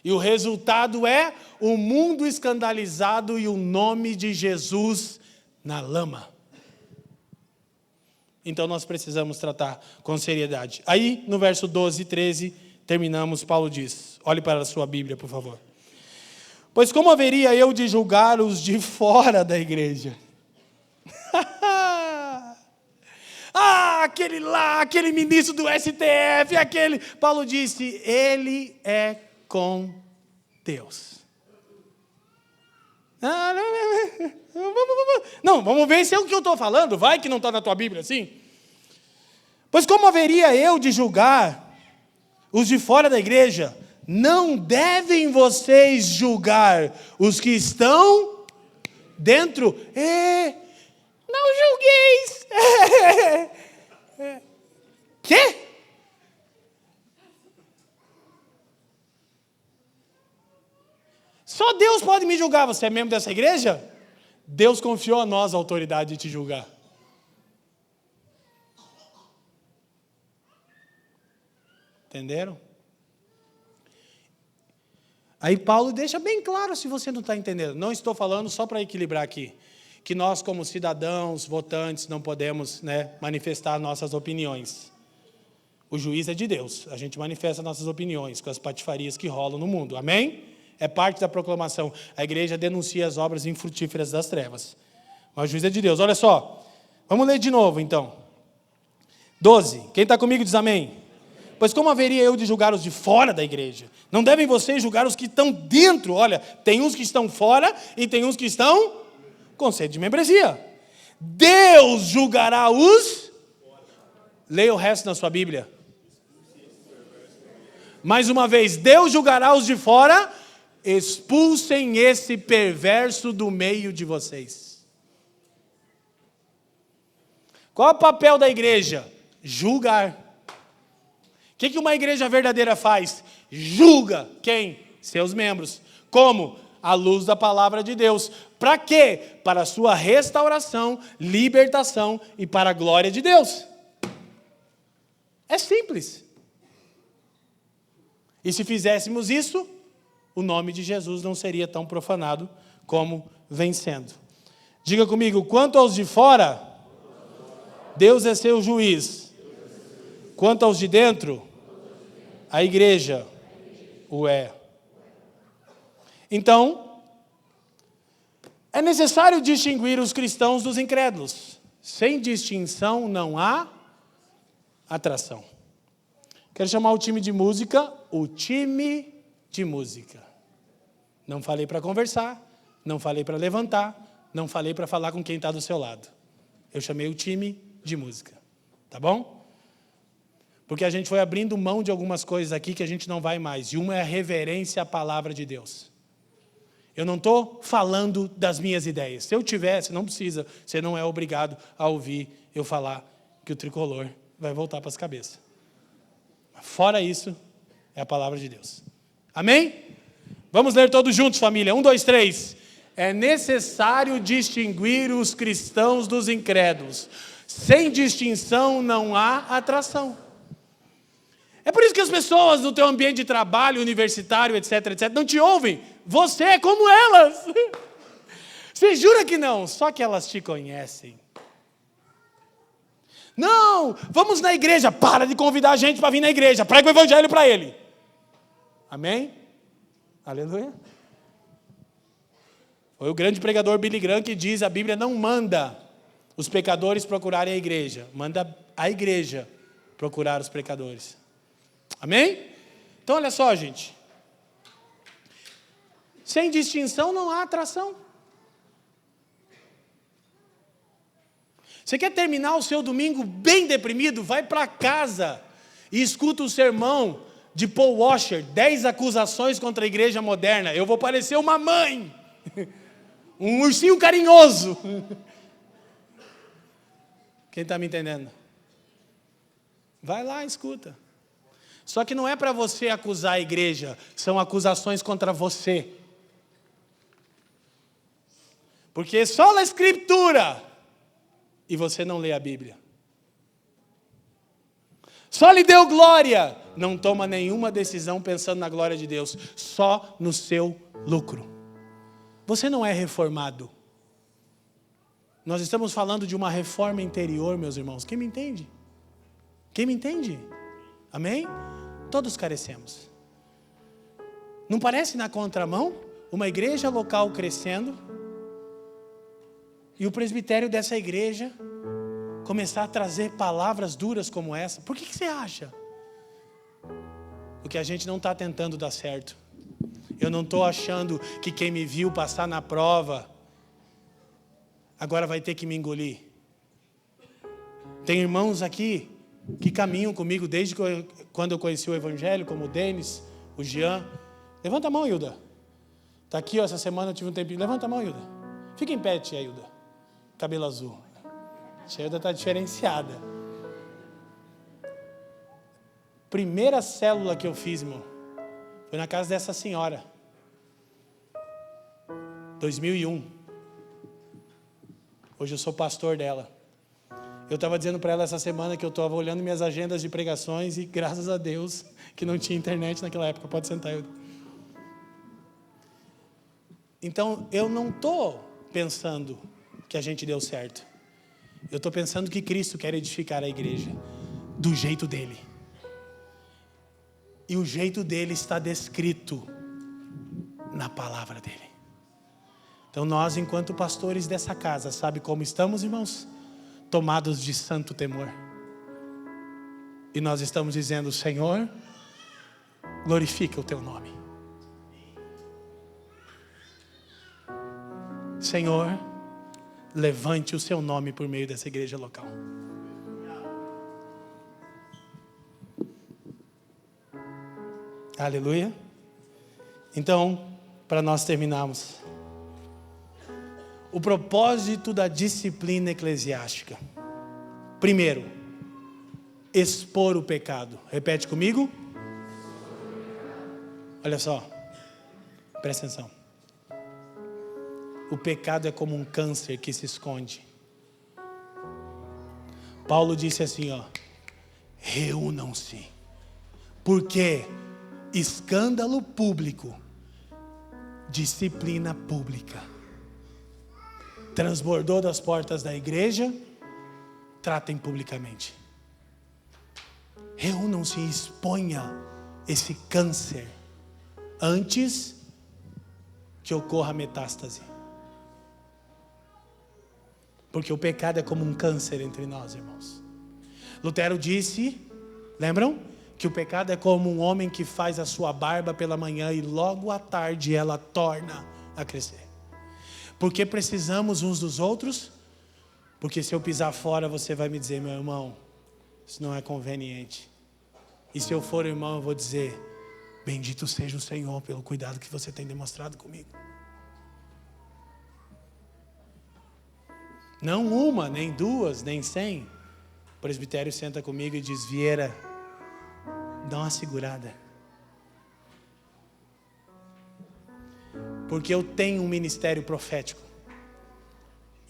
E o resultado é o mundo escandalizado e o nome de Jesus na lama. Então nós precisamos tratar com seriedade. Aí, no verso 12 e 13, terminamos, Paulo diz, olhe para a sua Bíblia, por favor. Pois como haveria eu de julgar os de fora da igreja? Aquele lá, aquele ministro do STF, aquele... Paulo disse, ele é com Deus. Não, vamos ver se é o que eu estou falando. Vai que não está na tua Bíblia assim. Pois como haveria eu de julgar os de fora da igreja? Não devem vocês julgar os que estão dentro? Não julgueis. Quê? Só Deus pode me julgar. Você é membro dessa igreja? Deus confiou a nós a autoridade de te julgar. Entenderam? Aí Paulo deixa bem claro, se você não está entendendo. Não estou falando só para equilibrar aqui. Que nós, como cidadãos, votantes, não podemos, manifestar nossas opiniões. O juiz é de Deus. A gente manifesta nossas opiniões com as patifarias que rolam no mundo. Amém? É parte da proclamação. A igreja denuncia as obras infrutíferas das trevas. Mas o juiz é de Deus. Olha só. Vamos ler de novo, então. 12. Quem está comigo diz amém. Pois como haveria eu de julgar os de fora da igreja? Não devem vocês julgar os que estão dentro. Olha, tem uns que estão fora e tem uns que estão com sede de membresia. Deus julgará os... Leia o resto na sua Bíblia. Mais uma vez, Deus julgará os de fora, expulsem esse perverso do meio de vocês. Qual é o papel da igreja? Julgar. O que uma igreja verdadeira faz? Julga quem? Seus membros. Como? À luz da palavra de Deus. Para quê? Para a sua restauração, libertação e para a glória de Deus. É simples. E se fizéssemos isso, o nome de Jesus não seria tão profanado como vem sendo. Diga comigo, quanto aos de fora, Deus é seu juiz. Quanto aos de dentro, a igreja o é. Então, é necessário distinguir os cristãos dos incrédulos. Sem distinção não há atração. Quero chamar o time de música, o time de música. Não falei para conversar, não falei para levantar, não falei para falar com quem está do seu lado. Eu chamei o time de música, tá bom? Porque a gente foi abrindo mão de algumas coisas aqui que a gente não vai mais. E uma é a reverência à palavra de Deus. Eu não estou falando das minhas ideias. Se eu tivesse, não precisa, você não é obrigado a ouvir eu falar que o tricolor vai voltar para as cabeças. Fora isso, é a palavra de Deus. Amém? Vamos ler todos juntos, família. 1, 2, 3. É necessário distinguir os cristãos dos incrédulos. Sem distinção não há atração. É por isso que as pessoas no teu ambiente de trabalho, universitário, etc., não te ouvem. Você é como elas. Você jura que não? Só que elas te conhecem. Não, vamos na igreja. Para de convidar a gente para vir na igreja. Prega o evangelho para ele. Amém? Aleluia. Foi o grande pregador Billy Graham que diz, a Bíblia não manda os pecadores procurarem a igreja. Manda a igreja procurar os pecadores. Amém? Então olha só, gente. Sem distinção não há atração. Você quer terminar o seu domingo bem deprimido? Vai para casa e escuta o sermão de Paul Washer, 10 acusações contra a igreja moderna. Eu vou parecer uma mãe, um ursinho carinhoso. Quem está me entendendo? Vai lá e escuta. Só que não é para você acusar a igreja, são acusações contra você. Porque só na Escritura e você não lê a Bíblia. Só lhe deu glória, não toma nenhuma decisão pensando na glória de Deus, só no seu lucro. Você não é reformado. Nós estamos falando de uma reforma interior, meus irmãos. Quem me entende? Quem me entende? Amém? Todos carecemos. Não parece na contramão? Uma igreja local crescendo e o presbitério dessa igreja começar a trazer palavras duras como essa. Por que você acha? Porque a gente não está tentando dar certo. Eu não estou achando que quem me viu passar na prova agora vai ter que me engolir. Tem irmãos aqui que caminham comigo desde quando eu conheci o Evangelho, como o Denis, o Jean. Levanta a mão, Hilda. Está aqui, ó, essa semana eu tive um tempinho. Levanta a mão, Hilda. Fica em pé, tia Hilda. Cabelo azul. A Hilda está diferenciada. Primeira célula que eu fiz, irmão, foi na casa dessa senhora. 2001. Hoje eu sou pastor dela. Eu estava dizendo para ela essa semana que eu estava olhando minhas agendas de pregações e graças a Deus que não tinha internet naquela época. Pode sentar, Hilda. Então, eu não estou pensando que a gente deu certo. Eu estou pensando que Cristo quer edificar a igreja do jeito dele. E o jeito dele está descrito na palavra dele. Então nós, enquanto pastores dessa casa, sabe como estamos, irmãos? Tomados de santo temor. E nós estamos dizendo, Senhor, glorifica o teu nome. Senhor, levante o seu nome por meio dessa igreja local. Aleluia. Então, para nós terminarmos, o propósito da disciplina eclesiástica. Primeiro, expor o pecado. Repete comigo. Olha só, presta atenção. O pecado é como um câncer que se esconde. Paulo disse assim, reúnam-se, porque escândalo público, disciplina pública. Transbordou das portas da igreja, tratem publicamente. Reúnam-se e exponha esse câncer antes que ocorra a metástase. Porque o pecado é como um câncer entre nós, irmãos. Lutero disse, lembram? Que o pecado é como um homem que faz a sua barba pela manhã e logo à tarde ela torna a crescer. Porque precisamos uns dos outros? Porque se eu pisar fora, você vai me dizer, meu irmão, isso não é conveniente. E se eu for irmão, eu vou dizer, bendito seja o Senhor pelo cuidado que você tem demonstrado comigo. Não uma, nem duas, nem 100. O presbitério senta comigo e diz, Vieira, dá uma segurada. Porque eu tenho um ministério profético.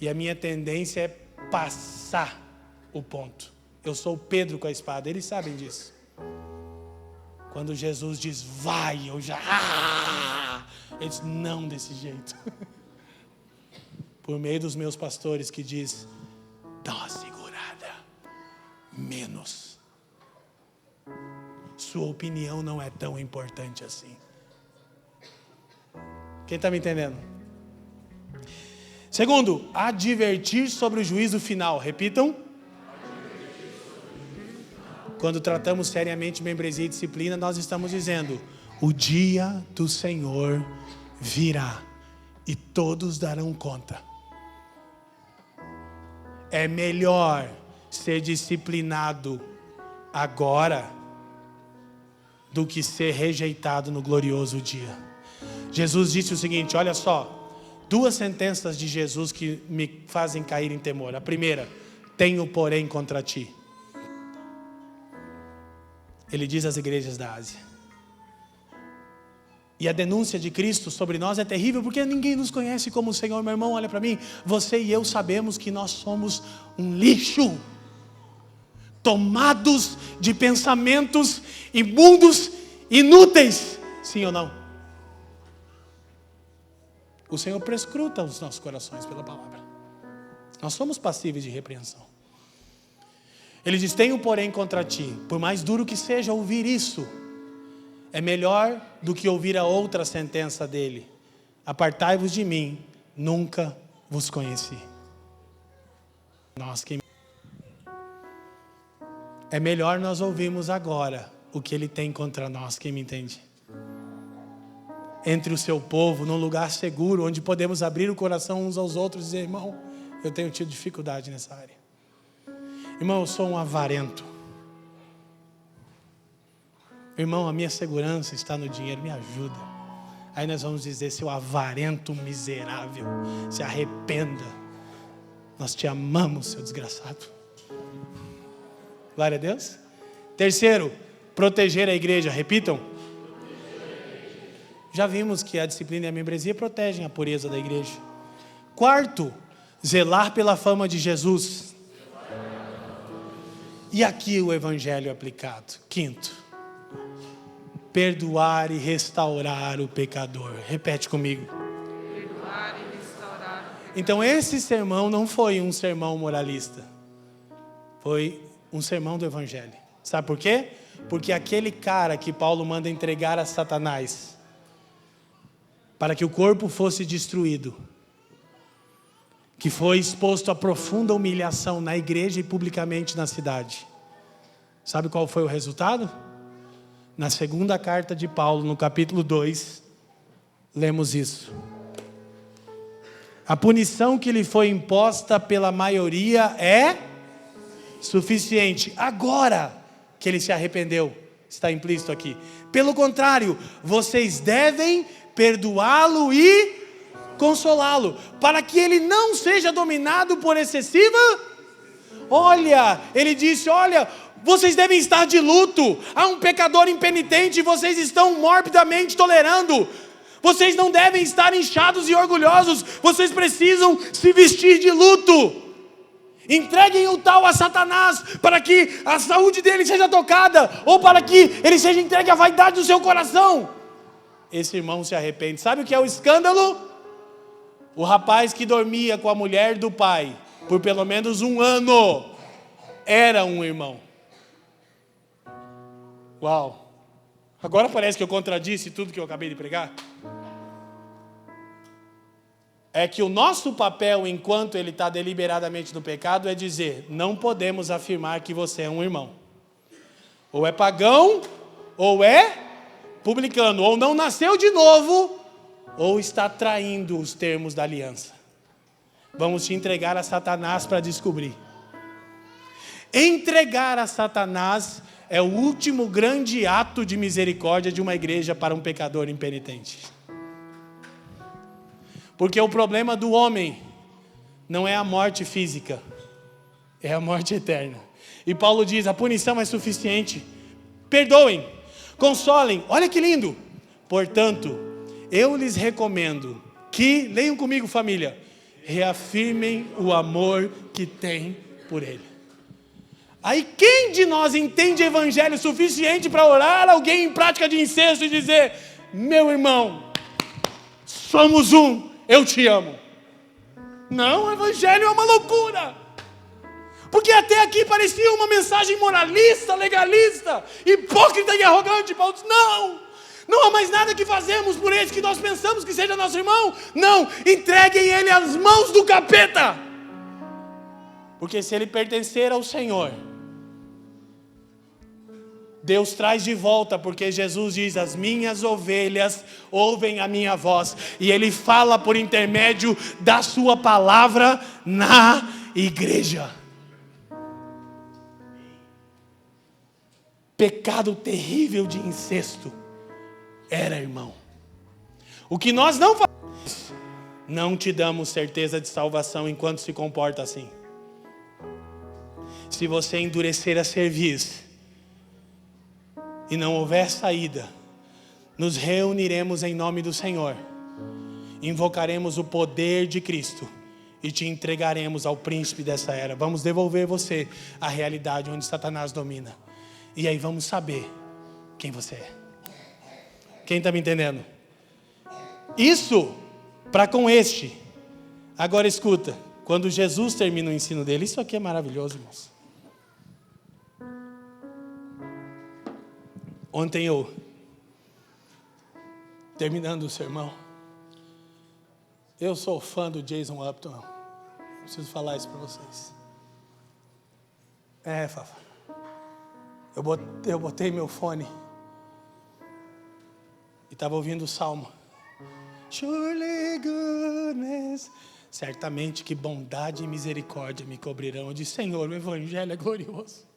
E a minha tendência é passar o ponto. Eu sou o Pedro com a espada, eles sabem disso. Quando Jesus diz, vai, eu já... Ele diz, não desse jeito. Por meio dos meus pastores que diz, dá uma segurada, menos. Sua opinião não é tão importante assim. Quem está me entendendo? Segundo, advertir sobre o juízo final. Repitam. Quando tratamos seriamente membresia e disciplina, nós estamos dizendo, o dia do Senhor virá e todos darão conta. É melhor ser disciplinado agora do que ser rejeitado no glorioso dia. Jesus disse o seguinte, olha só, 2 sentenças de Jesus que me fazem cair em temor. A primeira, tenho porém contra ti. Ele diz às igrejas da Ásia. E a denúncia de Cristo sobre nós é terrível, porque ninguém nos conhece como o Senhor. Meu irmão, olha para mim, você e eu sabemos que nós somos um lixo, tomados de pensamentos imundos, inúteis, sim ou não? O Senhor prescruta os nossos corações pela palavra. Nós somos passíveis de repreensão. Ele diz, tenho porém contra ti, por mais duro que seja ouvir isso, é melhor do que ouvir a outra sentença dele. Apartai-vos de mim, nunca vos conheci. É melhor nós ouvirmos agora o que ele tem contra nós, quem me entende? Entre o seu povo, num lugar seguro, onde podemos abrir o coração uns aos outros e dizer, irmão, eu tenho tido dificuldade nessa área. Irmão, eu sou um avarento. Irmão, a minha segurança está no dinheiro, me ajuda. Aí nós vamos dizer, seu avarento miserável, se arrependa. Nós te amamos, seu desgraçado. Glória a Deus. Terceiro, proteger a igreja. Repitam. Já vimos que a disciplina e a membresia protegem a pureza da igreja. Quarto, zelar pela fama de Jesus. E aqui o evangelho aplicado. Quinto, perdoar e restaurar o pecador. Repete comigo. Perdoar e restaurar. Então esse sermão não foi um sermão moralista. Foi um sermão do evangelho. Sabe por quê? Porque aquele cara que Paulo manda entregar a Satanás, para que o corpo fosse destruído, que foi exposto a profunda humilhação na igreja e publicamente na cidade. Sabe qual foi o resultado? Na segunda carta de Paulo, no capítulo 2, lemos isso. A punição que lhe foi imposta pela maioria é suficiente. Agora que ele se arrependeu, está implícito aqui. Pelo contrário, vocês devem perdoá-lo e consolá-lo, para que ele não seja dominado por excessiva. Olha, ele disse, olha, vocês devem estar de luto. Há um pecador impenitente e vocês estão morbidamente tolerando. Vocês não devem estar inchados e orgulhosos. Vocês precisam se vestir de luto. Entreguem o tal a Satanás, para que a saúde dele seja tocada, ou para que ele seja entregue à vaidade do seu coração. Esse irmão se arrepende. Sabe o que é o escândalo? O rapaz que dormia com a mulher do pai por pelo menos 1 ano era um irmão. Uau! Agora parece que eu contradisse tudo que eu acabei de pregar. É que o nosso papel, enquanto ele está deliberadamente no pecado, é dizer, não podemos afirmar que você é um irmão. Ou é pagão, ou é publicano, ou não nasceu de novo, ou está traindo os termos da aliança. Vamos te entregar a Satanás para descobrir. Entregar a Satanás é o último grande ato de misericórdia de uma igreja para um pecador impenitente. Porque o problema do homem não é a morte física, é a morte eterna. E Paulo diz, a punição é suficiente. Perdoem, consolem, olha que lindo. Portanto, eu lhes recomendo que, leiam comigo família, reafirmem o amor que têm por ele. Aí quem de nós entende evangelho suficiente para orar alguém em prática de incesto e dizer, meu irmão, somos um. Eu te amo. Não, o evangelho é uma loucura. Porque até aqui parecia uma mensagem moralista, legalista, hipócrita e arrogante. Paulo diz, não há mais nada que fazemos por esse que nós pensamos que seja nosso irmão. Não, entreguem ele às mãos do capeta. Porque se ele pertencer ao Senhor, Deus traz de volta, porque Jesus diz, as minhas ovelhas ouvem a minha voz, e Ele fala por intermédio da sua palavra na igreja. Pecado terrível de incesto era, irmão. O que nós não fazemos, não te damos certeza de salvação enquanto se comporta assim. Se você endurecer a cerviz e não houver saída, nos reuniremos em nome do Senhor, invocaremos o poder de Cristo e te entregaremos ao príncipe dessa era. Vamos devolver você à realidade onde Satanás domina. E aí vamos saber quem você é. Quem está me entendendo? Isso para com este. Agora escuta, quando Jesus termina o ensino dele, isso aqui é maravilhoso, irmãos. Ontem eu, terminando o sermão, eu sou fã do Jason Upton, preciso falar isso para vocês. Fafa, eu botei meu fone e estava ouvindo o Salmo. Surely goodness, certamente que bondade e misericórdia me cobrirão. Eu disse, Senhor, o Evangelho é glorioso.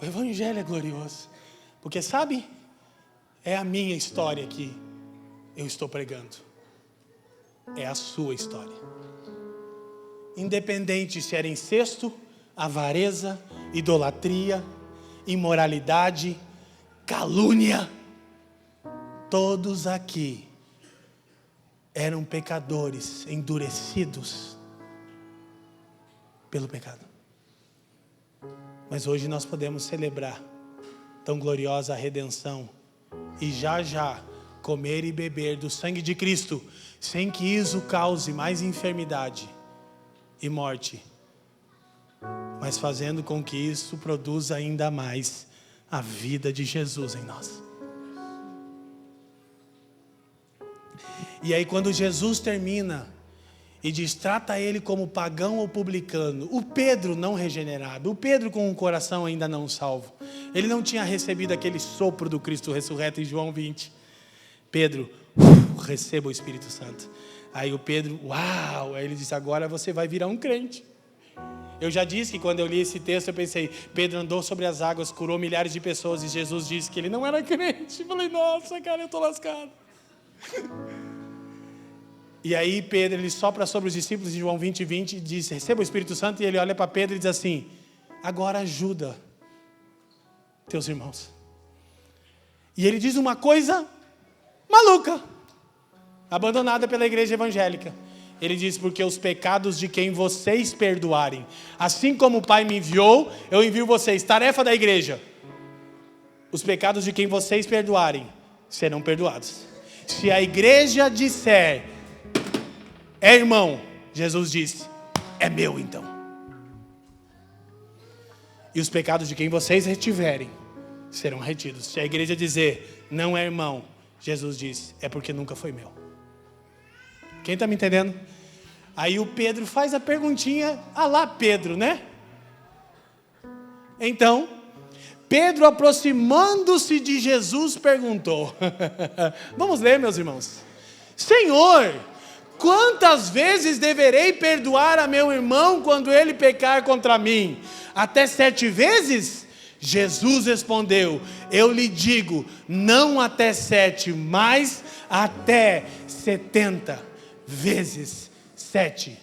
O Evangelho é glorioso, porque sabe, é a minha história que eu estou pregando, é a sua história, independente se era incesto, avareza, idolatria, imoralidade, calúnia, todos aqui eram pecadores endurecidos pelo pecado. Mas hoje nós podemos celebrar tão gloriosa a redenção e já comer e beber do sangue de Cristo, sem que isso cause mais enfermidade e morte, mas fazendo com que isso produza ainda mais a vida de Jesus em nós. E aí quando Jesus termina e diz, trata ele como pagão ou publicano. O Pedro não regenerado, o Pedro com o coração ainda não salvo. Ele não tinha recebido aquele sopro do Cristo ressurreto em João 20. Pedro, receba o Espírito Santo. Aí o Pedro, uau! Aí ele disse, agora você vai virar um crente. Eu já disse que quando eu li esse texto, eu pensei, Pedro andou sobre as águas, curou milhares de pessoas, e Jesus disse que ele não era crente. Eu falei, nossa, cara, eu estou lascado. E aí Pedro, ele sopra sobre os discípulos de João 20:20, diz, receba o Espírito Santo, e ele olha para Pedro e diz assim, agora ajuda teus irmãos. E ele diz uma coisa maluca, abandonada pela igreja evangélica. Ele diz, porque os pecados de quem vocês perdoarem, assim como o Pai me enviou, eu envio vocês. Tarefa da igreja. Os pecados de quem vocês perdoarem serão perdoados. Se a igreja disser, é irmão, Jesus disse, é meu então. E os pecados de quem vocês retiverem serão retidos. Se a igreja dizer, não é irmão, Jesus disse, é porque nunca foi meu. Quem está me entendendo? Aí o Pedro faz a perguntinha, lá Pedro, né? Então, Pedro, aproximando-se de Jesus, perguntou. Vamos ler, meus irmãos. Senhor, quantas vezes deverei perdoar a meu irmão quando ele pecar contra mim? Até 7 vezes? Jesus respondeu, eu lhe digo, não até 7, mas até 70 vezes 7.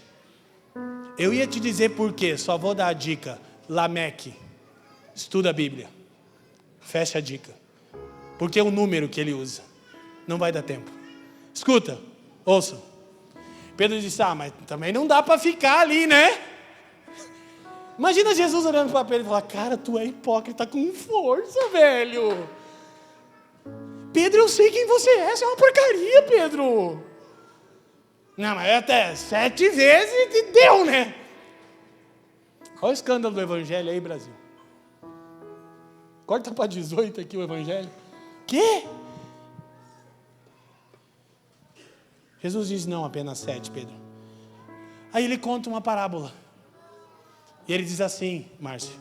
Eu ia te dizer por quê, só vou dar a dica. Lameque, estuda a Bíblia, fecha a dica, porque é o número que ele usa, não vai dar tempo. Escuta, ouça. Pedro disse, mas também não dá para ficar ali, né? Imagina Jesus olhando para Pedro e falar, cara, tu é hipócrita com força, velho. Pedro, eu sei quem você é, você é uma porcaria, Pedro. Não, mas até 7 vezes te deu, né? Olha o escândalo do evangelho aí, Brasil. Corta para 18 aqui o evangelho. Quê? Jesus diz, não, apenas 7, Pedro. Aí ele conta uma parábola. E ele diz assim, Márcio,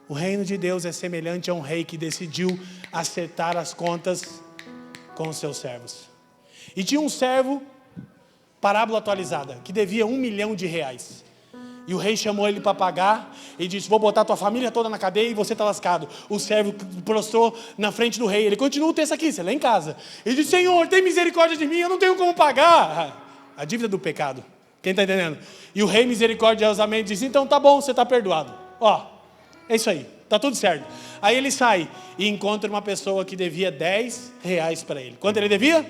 o reino de Deus é semelhante a um rei que decidiu acertar as contas com os seus servos. E tinha um servo, parábola atualizada, que devia R$1 milhão. E o rei chamou ele para pagar e disse, vou botar tua família toda na cadeia e você está lascado. O servo prostrou na frente do rei. Ele continua o texto aqui, você lê em casa. Ele disse, Senhor, tem misericórdia de mim, eu não tenho como pagar. A dívida do pecado. Quem está entendendo? E o rei misericordiosamente disse, então tá bom, você está perdoado. É isso aí, está tudo certo. Aí ele sai e encontra uma pessoa que devia R$10 para ele. Quanto ele devia?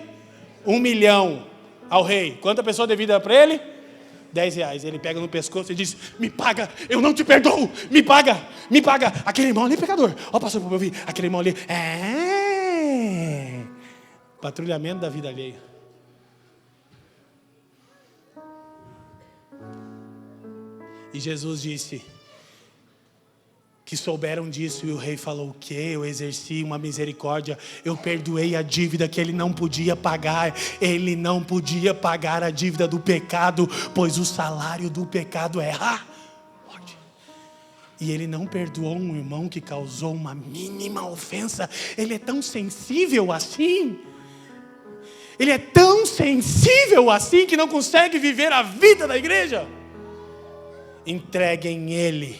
1 milhão ao rei. Quanto a pessoa devia para ele? R$10. Ele pega no pescoço e diz, me paga, eu não te perdoo, me paga. Aquele irmão ali, pecador. Pastor, para eu ouvir, aquele irmão ali. Patrulhamento da vida alheia. E Jesus disse que souberam disso, e o rei falou, o quê? Eu exerci uma misericórdia, eu perdoei a dívida que ele não podia pagar. Ele não podia pagar a dívida do pecado, pois o salário do pecado é a morte. E ele não perdoou um irmão que causou uma mínima ofensa. Ele é tão sensível assim. Ele é tão sensível assim que não consegue viver a vida da igreja. Entreguem ele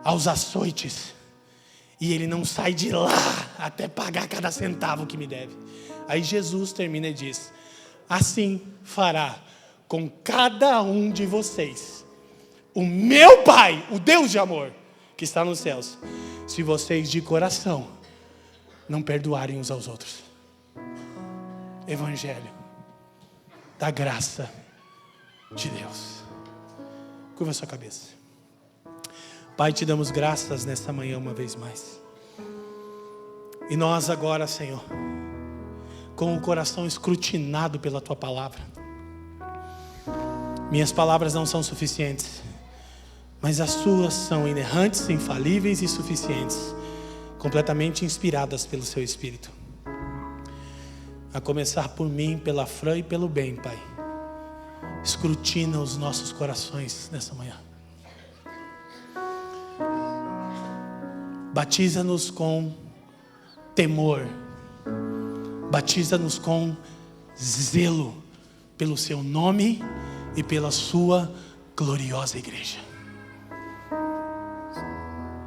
aos açoites, e ele não sai de lá até pagar cada centavo que me deve. Aí Jesus termina e diz, assim fará com cada um de vocês o meu Pai, o Deus de amor que está nos céus, se vocês de coração não perdoarem uns aos outros. Evangelho da graça de Deus. Curva a sua cabeça. Pai, te damos graças nesta manhã uma vez mais. E nós agora, Senhor, com o coração escrutinado pela Tua palavra. Minhas palavras não são suficientes, mas as Suas são inerrantes, infalíveis e suficientes, completamente inspiradas pelo Seu Espírito. A começar por mim, pela Fran e pelo bem, Pai. Escrutina os nossos corações nessa manhã. Batiza-nos com temor. Batiza-nos com zelo pelo seu nome e pela sua gloriosa igreja.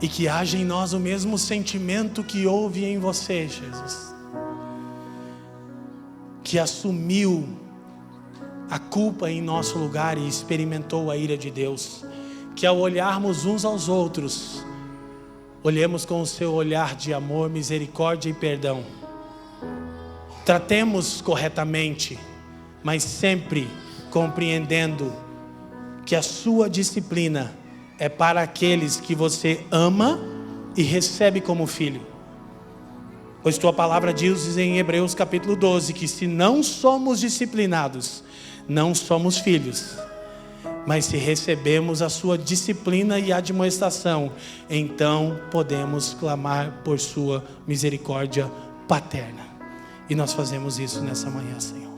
E que haja em nós o mesmo sentimento que houve em você, Jesus, que assumiu a culpa em nosso lugar e experimentou a ira de Deus. Que ao olharmos uns aos outros, olhemos com o seu olhar de amor, misericórdia e perdão. Tratemos corretamente, mas sempre compreendendo que a sua disciplina é para aqueles que você ama e recebe como filho. Pois tua palavra diz em Hebreus capítulo 12, que se não somos disciplinados, não somos filhos. Mas se recebemos a sua disciplina e admoestação, então podemos clamar por sua misericórdia paterna. E nós fazemos isso nessa manhã, Senhor.